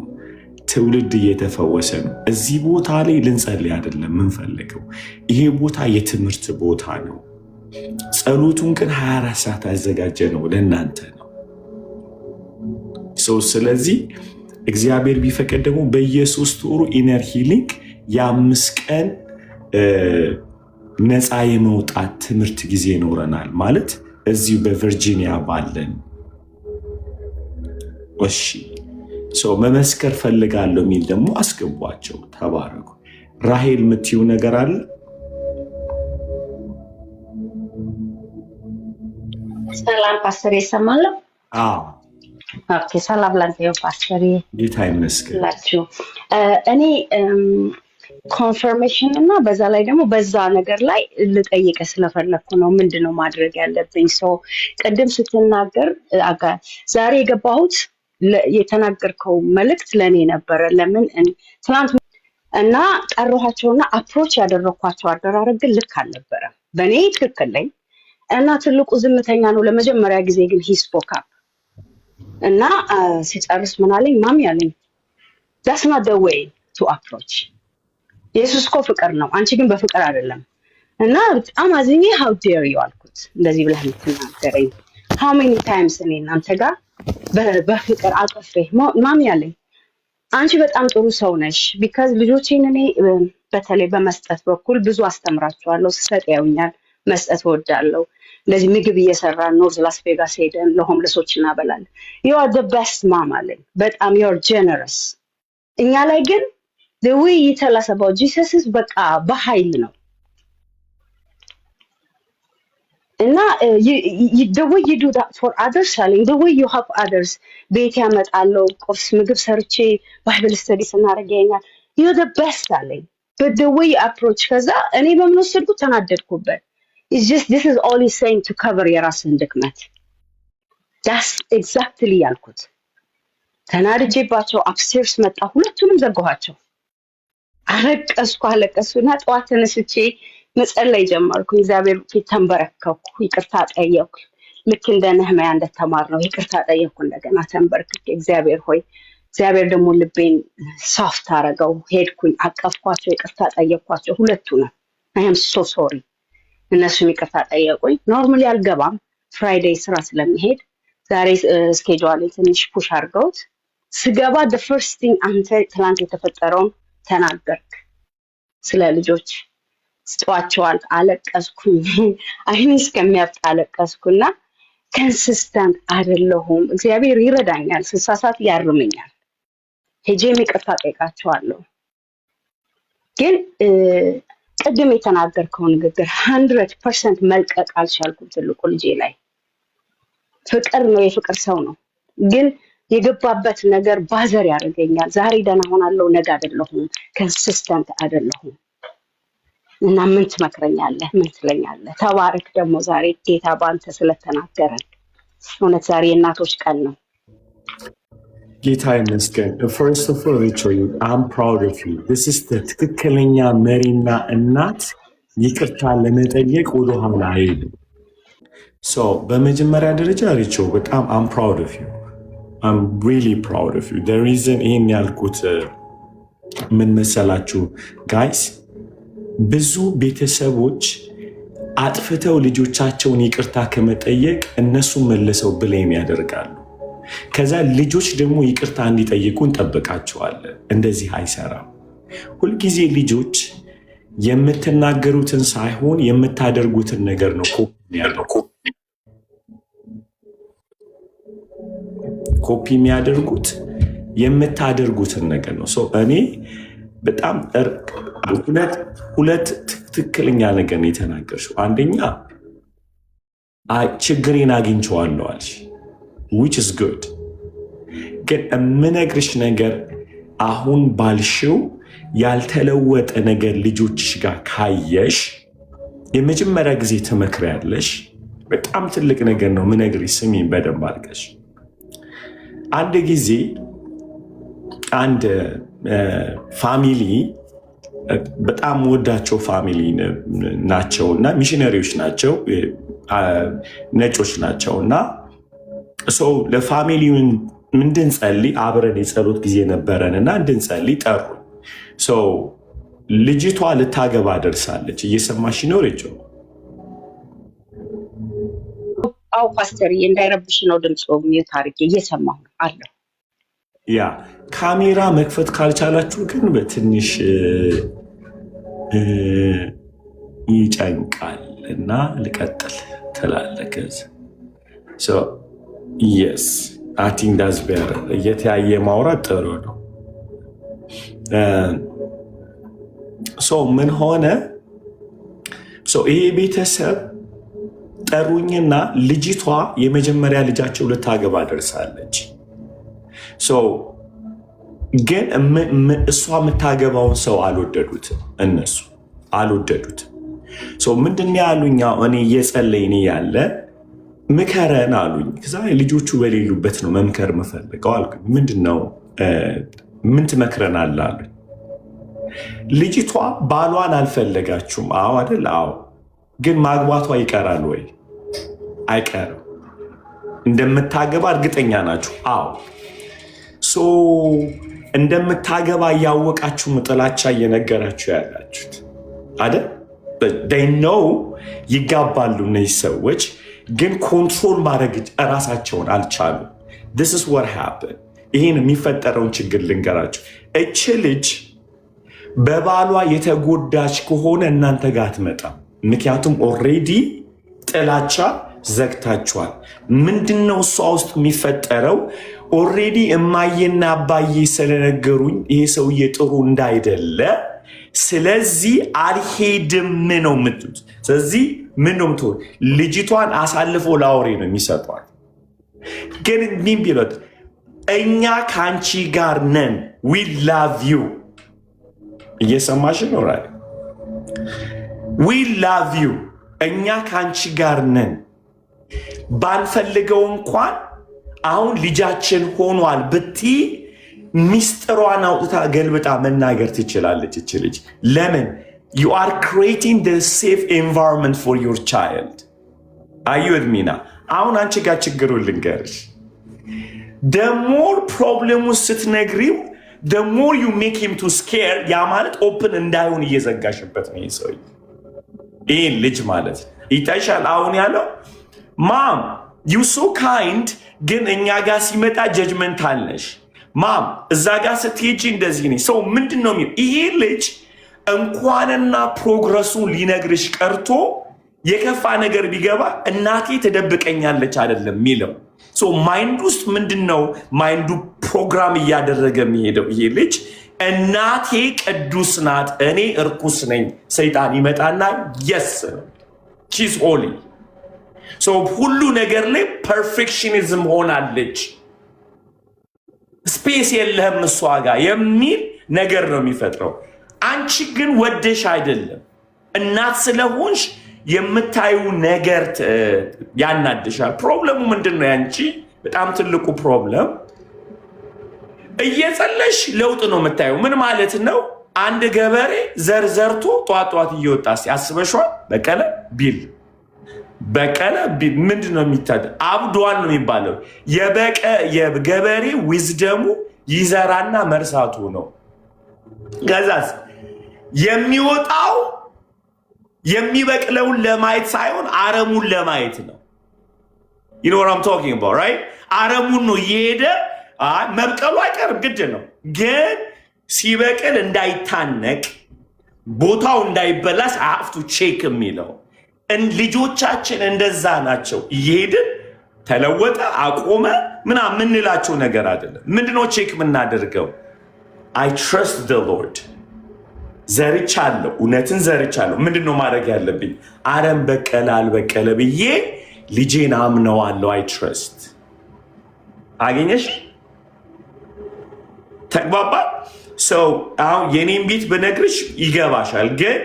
ትውልድ እየተፈወሰ ነው። እዚህ ቦታ ላይ ልንጸልይ አይደለም የምንፈልገው። ይሄ ቦታ የትምህርት ቦታ ነው። ጸሎቱን ግን 24 ሰዓት ያዘጋጀ ነው ለእናንተ ነው። ስለዚህ እግዚአብሔር ቢፈቅድ ደግሞ በየ3 ወሩ ኢነር ሂሊንግ የ5 ቀን ነፃ የመውጣት ትምህርት ጊዜ ይኖረናል። ማለት እዚሁ በቨርጂኒያ ባለን መመስከር ፈልጋለሁ የሚል ደግሞ አስገቧቸው። ተባረኩ። ራሄል የምትይው ነገር አለ? ሰላም ፓስተር፣ ይሰማለሁ? ኦኬ፣ ሰላም ላንተ ፓስተር። ጌታ ይመስገን። እኔ ኮንፈርሜሽን እና በዛ ላይ ደግሞ በዛ ነገር ላይ ልጠይቀ ስለፈለኩ ነው። ምንድነው ማድረግ ያለብኝ? ቅድም ስትናገር ዛሬ የገባሁት የተናገርከው መልእክት ለእኔ ነበረ። ለምን ትናንት እና ጠራኋቸውና አፕሮች ያደረኳቸው አደራረግ ግን ልክ አልነበረም። በእኔ ትክክል ላይ እና ትልቁ ዝምተኛ ነው። ለመጀመሪያ ጊዜ ግን ሂ ስፖክ አፕ እና ሲጨርስ ምን አለኝ? ማሚ አለኝ that's not the way to approach። ኢየሱስ እኮ ፍቅር ነው፣ አንቺ ግን በፍቅር አይደለም። እና በጣም አዝኜ how dare you አልኩት። እንደዚህ ብለህ የምትናገረኝ how many times እኔ እናንተ ጋር በፍቅር አቀፌ ማሚ አለኝ አንቺ በጣም ጥሩ ሰው ነሽ። ቢካዝ ልጆቼን እኔ በተለይ በመስጠት በኩል ብዙ አስተምራቸዋለሁ። ስሰጥ ያዩኛል። መስጠት እወዳለሁ። እንደዚህ ምግብ እየሰራን ኖርዝ ላስ ቬጋስ ሄደን ለሆምለሶች እናበላለን። you are the best mom አለኝ። በጣም you are generous። እኛ ላይ ግን the way you tell us about Jesus is በቃ በኃይል ነው። እና the way you do that for others አለኝ the way you help others ቤት ያመጣለው ቁርስ ምግብ ሰርቼ ባይብል ስተዲ ስናደርግ ያኛል you're the best አለኝ። but the way you approach ከዛ እኔ በምን ወሰድኩት ተናደድኩበት። it's just this is all he's saying to cover የራስን ድክመት። that's exactly ያልኩት። ተናድጄባቸው upstairs መጣ። ሁለቱንም ዘጋኋቸው። አለቀስኩና ጠዋት ተነስቼ መጸለይ ጀመርኩ። እግዚአብሔር ፊት ተንበረከኩ፣ ይቅርታ ጠየቅኩ። ልክ እንደ ነህምያ እንደተማርነው ይቅርታ ጠየቅኩ። እንደገና ተንበርክኬ እግዚአብሔር ሆይ እግዚአብሔር ደግሞ ልቤን ሶፍት አረገው። ሄድኩኝ፣ አቀፍኳቸው፣ ይቅርታ ጠየቅኳቸው። ሁለቱንም አይ አም ሶ ሶሪ። እነሱም ይቅርታ ጠየቁኝ። ኖርማሊ አልገባም ፍራይዴይ ስራ ስለሚሄድ ዛሬ ስኬጁል ትንሽ ፑሽ አድርገውት ስገባ the first thing አንተ ትላንት የተፈጠረውን ተናገርክ ስለ ልጆች ስጧቸዋል። አለቀስኩኝ፣ አይኔ እስከሚያብጥ አለቀስኩና ኮንሲስተንት አይደለሁም። እግዚአብሔር ይረዳኛል፣ ስሳሳት ያርመኛል። ሄጄም ይቅርታ ጠይቃቸዋለሁ። ግን ቅድም የተናገርከው ንግግር 100% መልቀቅ አልቻልኩም። ትልቁ ልጄ ላይ ፍቅር ነው፣ የፍቅር ሰው ነው። ግን የገባበት ነገር ባዘር ያደርገኛል። ዛሬ ደህና ሆናለሁ፣ ነገ አይደለሁም፣ ኮንሲስተንት አይደለሁም። እና ምን ትመክረኛለህ? ምን ትለኛለህ? ተባረክ። ደግሞ ዛሬ ጌታ ባንተ ስለተናገረን እውነት ዛሬ የእናቶች ቀን ነው። ጌታ ይመስገን። First of all, Rachel, I'm proud of you. This is the ትክክለኛ መሪና እናት ይቅርታ ለመጠየቅ ወደኋላ አይልም። So በመጀመሪያ ደረጃ Rachel በጣም I'm proud of you. I'm really proud of you. The reason ይሄን ያልኩት ምን መሰላችሁ guys? ብዙ ቤተሰቦች አጥፍተው ልጆቻቸውን ይቅርታ ከመጠየቅ እነሱ መልሰው ብሌም ያደርጋሉ። ከዛ ልጆች ደግሞ ይቅርታ እንዲጠይቁ እንጠብቃቸዋለን። እንደዚህ አይሰራም። ሁልጊዜ ልጆች የምትናገሩትን ሳይሆን የምታደርጉትን ነገር ነው ኮፒ የሚያደርጉት የምታደርጉትን ነገር ነው። እኔ በጣም ሁለት ትክክለኛ ነገር ነው የተናገርሽው። አንደኛ ችግሬን አግኝቼዋለሁ አልሽ፣ which is good። ግን የምነግርሽ ነገር አሁን ባልሽው ያልተለወጠ ነገር ልጆችሽ ጋር ካየሽ የመጀመሪያ ጊዜ ትመክሪያለሽ። በጣም ትልቅ ነገር ነው ምነግርሽ። ስሚኝ በደንብ አድርገሽ። አንድ ጊዜ አንድ ፋሚሊ በጣም ወዳቸው ፋሚሊ ናቸው እና ሚሽነሪዎች ናቸው፣ ነጮች ናቸው እና ሰው ለፋሚሊውን እንድንጸልይ አብረን የጸሎት ጊዜ ነበረን እና እንድንጸልይ ጠሩ። ልጅቷ ልታገባ ደርሳለች። እየሰማሽ ይኖረችው? አው ፓስተር እንዳይረብሽ ነው ድምጽ ታሪክ እየሰማሁ አለሁ። ያ ካሜራ መክፈት ካልቻላችሁ ግን በትንሽ ይጨንቃል እና ልቀጥል ትላለህ። yes I think that's better። እየተያየ ማውራት ጥሩ ነው። ምን ሆነ? ይሄ ቤተሰብ ጠሩኝና ልጅቷ የመጀመሪያ ልጃቸው ልታገባ ደርሳለች። ግን እሷ የምታገባውን ሰው አልወደዱትም፣ እነሱ አልወደዱትም። ምንድን ያሉኝ? እኔ እየጸለይን ያለ ምከረን አሉኝ። ከዛ ልጆቹ በሌሉበት ነው መምከር የምፈልገው አልኩኝ። ምንድነው ምን ትመክረናለህ አሉኝ። ልጅቷ ባሏን አልፈለጋችሁም? አዎ አይደል? አዎ። ግን ማግባቷ ይቀራል ወይ? አይቀርም። እንደምታገባ እርግጠኛ ናችሁ? አዎ። እንደምታገባ እያወቃችሁ ጥላቻ እየነገራችሁ ያላችሁት አይደል? ነው ይጋባሉ እነዚህ ሰዎች፣ ግን ኮንትሮል ማድረግ እራሳቸውን አልቻሉም። this is what happened። ይህን የሚፈጠረውን ችግር ልንገራችሁ። እች ልጅ በባሏ የተጎዳች ከሆነ እናንተ ጋር አትመጣም። ምክንያቱም ኦልሬዲ ጥላቻ ዘግታችኋል። ምንድነው እሷ ውስጥ የሚፈጠረው? ኦልሬዲ እማዬና አባዬ ስለነገሩኝ ይሄ ሰውዬ ጥሩ እንዳይደለ፣ ስለዚህ አልሄድም ነው የምትሉት። ስለዚህ ምን ነው የምትሆን? ልጅቷን አሳልፎ ለአውሬ ነው የሚሰጧት። ግን ምን ቢሉት እኛ ከአንቺ ጋር ነን፣ ዊ ላቭ ዩ። እየሰማሽ ነው? ዊ ላቭ ዩ፣ እኛ ከአንቺ ጋር ነን። ባንፈልገው እንኳን አሁን ልጃችን ሆኗል ብትይ ሚስጥሯን አውጥታ ገልብጣ መናገር ትችላለች እች ልጅ። ለምን? you are creating the safe environment for your child። አዩ እድሚና አሁን አንቺ ጋር ችግሩን ልንገርሽ። the more problem ስትነግሪው the more you make him to scare ያ ማለት ኦፕን እንዳይሆን እየዘጋሽበት ነው ይሰው ይሄ ልጅ ማለት ይታይሻል አሁን ያለው ማም you so kind ግን እኛ ጋር ሲመጣ ጀጅመንት አለሽ ማም እዛ ጋር ስትሄጂ እንደዚህ ነው ሰው ምንድነው ይሄ ልጅ እንኳንና ፕሮግረሱን ሊነግርሽ ቀርቶ የከፋ ነገር ቢገባ እናቴ ተደብቀኛለች አይደለም ሚለው ሶ ማይንድ ውስጥ ምንድነው ማይንዱ ፕሮግራም እያደረገ የሚሄደው ይሄ ልጅ እናቴ ቅዱስ ናት እኔ እርኩስ ነኝ ሰይጣን ይመጣና yes she's holy ሶ ሁሉ ነገር ላይ ፐርፌክሽኒዝም ሆናለች ስፔስ የለህም እሷ ጋር የሚል ነገር ነው የሚፈጥረው አንቺ ግን ወደሽ አይደለም እናት ስለሆንሽ የምታዩ ነገር ያናድሻል ፕሮብሌሙ ምንድነው ያንቺ በጣም ትልቁ ፕሮብሌም እየጸለሽ ለውጥ ነው የምታዩ ምን ማለት ነው አንድ ገበሬ ዘርዘርቶ ጧጧት እየወጣስ ያስበሽዋል በቀለ ቢል ምንድነው የሚታደ አብዷል ነው የሚባለው የገበሬ ዊዝደሙ ይዘራና መርሳቱ ነው ጋዛስ የሚወጣው የሚበቅለውን ለማየት ሳይሆን አረሙን ለማየት ነው you know what I'm talking about right አረሙን ነው ይሄደ መብቀሉ አይቀርም ግድ ነው ግን ሲበቅል እንዳይታነቅ ቦታው እንዳይበላሽ I have to check የሚለው ልጆቻችን እንደዛ ናቸው ይሄድን ተለወጠ አቆመ ምናምን ምንላቸው ነገር አይደለም ምንድነው ቼክ ምናደርገው I trust the Lord ዘርቻለሁ እውነትን ዘርቻለሁ ምንድነው ማድረግ ያለብኝ አረም በቀለ አልበቀለ ብዬ ልጄን አምነዋለሁ I trust አገኘሽ ተግባባ so አሁን የኔን ቤት በነግርሽ ይገባሻል ግን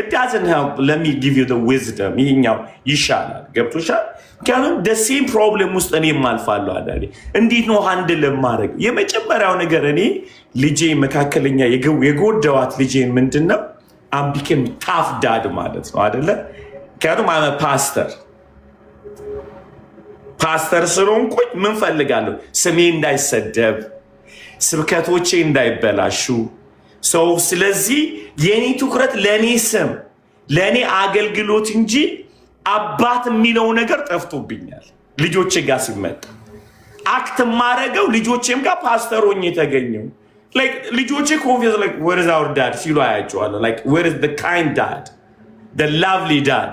it doesn't help let me give you the wisdom ይሄኛው ይሻላል ገብቶሻል ካሁን the same problem ውስጥ እኔ ማልፋለሁ አይደል እንዴት ነው ሃንድል ለማድረግ የመጨመሪያው ነገር እኔ ልጄ መካከለኛ የጎደዋት ልጄን ምንድነው I became tough dad ማለት ነው አይደለ ካሁን I'm a pastor ስለሆንኩኝ ምን ፈልጋለሁ ስሜ እንዳይሰደብ ስብከቶቼ እንዳይበላሹ ሰው ስለዚህ የኔ ትኩረት ለኔ ስም ለኔ አገልግሎት እንጂ አባት የሚለው ነገር ጠፍቶብኛል ልጆቼ ጋር ሲመጣ አክት ማረገው ልጆቼም ጋር ፓስተሮኝ የተገኘው like ልጆቼ ኮንፊውዝ like where is our dad ሲሉ አያቸዋለሁ like where is the kind dad the lovely dad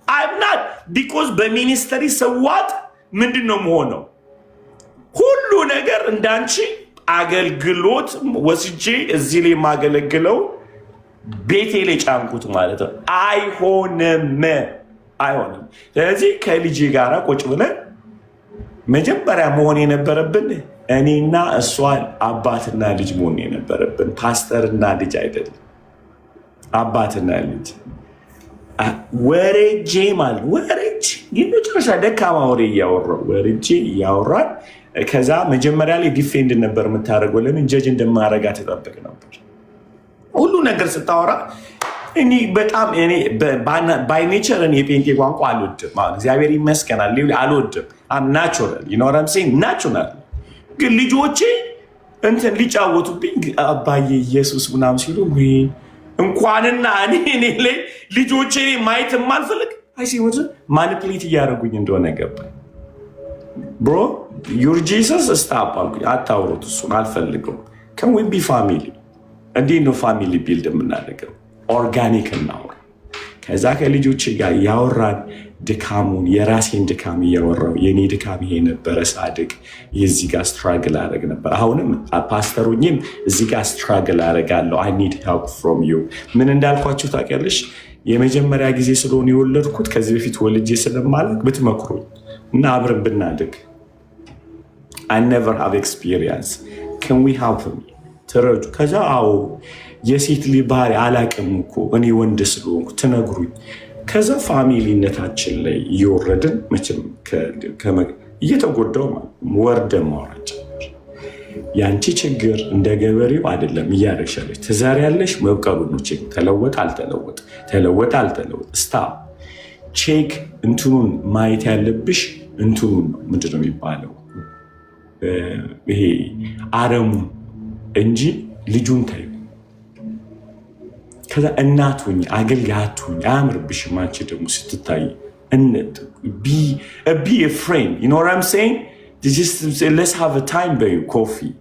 I'm not because በሚኒስትሪ ሰዋት ምንድነው መሆነው ሁሉ ነገር እንዳንቺ አገልግሎት ወስጄ እዚህ ላይ ማገለግለው ቤቴ ላይ ጫንኩት ማለት ነው አይሆንም ስለዚህ ከልጄ ጋር ቁጭ ብለን መጀመሪያ መሆን የነበረብን እኔና እሷ አባትና ልጅ መሆን የነበረብን ፓስተርና ልጅ አይደለም አባትና ልጅ ወሬጄ ማለት ወሬጄ የመጨረሻ ደካማ ወሬ እያወራን ከዛ መጀመሪያ ላይ ዲፌንድ ነበር የምታደርገው ለምን ጀጅ እንደማረጋ ተጠብቅ ነበር ሁሉ ነገር ስታወራ እኔ በጣም እኔ ባይ ኔቸር እኔ ፔንቴ ቋንቋ አልወድም እግዚአብሔር ይመስገናል አልወድም I'm natural you know what I'm saying natural ግን ልጆቼ እንትን ሊጫወቱብኝ አባዬ ኢየሱስ ምናምን ሲሉ ወይ እንኳንና እኔ ላይ ልጆቼ ማየት ማልፈልግ አይሲወት ማኒፑሌት እያደረጉኝ እንደሆነ ገባኝ bro your Jesus stop አታውሩት እሱን አልፈልገው can we be family እንዴት ነው ፋሚሊ ቢልድ የምናደርገው ኦርጋኒክ እናውራ ከዛ ከልጆቼ ጋር ያወራን ድካሙን የራሴን ድካም እያወራው የኔ ድካም ይሄ ነበረ ሳድቅ የዚህ ጋር ስትራግል አደረግ ነበር አሁንም ፓስተሩኝም እዚህ ጋር ስትራግል አደረጋለሁ I need help from you ምን እንዳልኳችሁ ታውቂያለሽ የመጀመሪያ ጊዜ ስለሆነ የወለድኩት ከዚህ በፊት ወልጄ ስለማላውቅ ብትመክሩኝ እና አብረን ብናድግ I never have experience can we help me ተረጁ ከዛ አዎ የሴት ልጅ ባህሪ አላቅም እኮ እኔ ወንድ ስለሆንኩ ትነግሩኝ ከዛ ፋሚሊነታችን ላይ እየወረድን መቼም እየተጎዳው ወርደን ማውራት ጀመር ያንቺ ችግር እንደ ገበሬው አይደለም እያደረግሻለች ትዘሪያለሽ መብቀሉ ነው ቼክ ተለወጥ አልተለወጥ ስታፕ ቼክ እንትኑን ማየት ያለብሽ እንትኑን ነው ምንድነው የሚባለው ይሄ አረሙ እንጂ ልጁን ታዩ። ከዛ እናቱኝ አገልጋቱኝ አያምርብሽም። አንቺ ደግሞ ስትታይ be a friend, you know what I'm saying? Just let's have a time by coffee.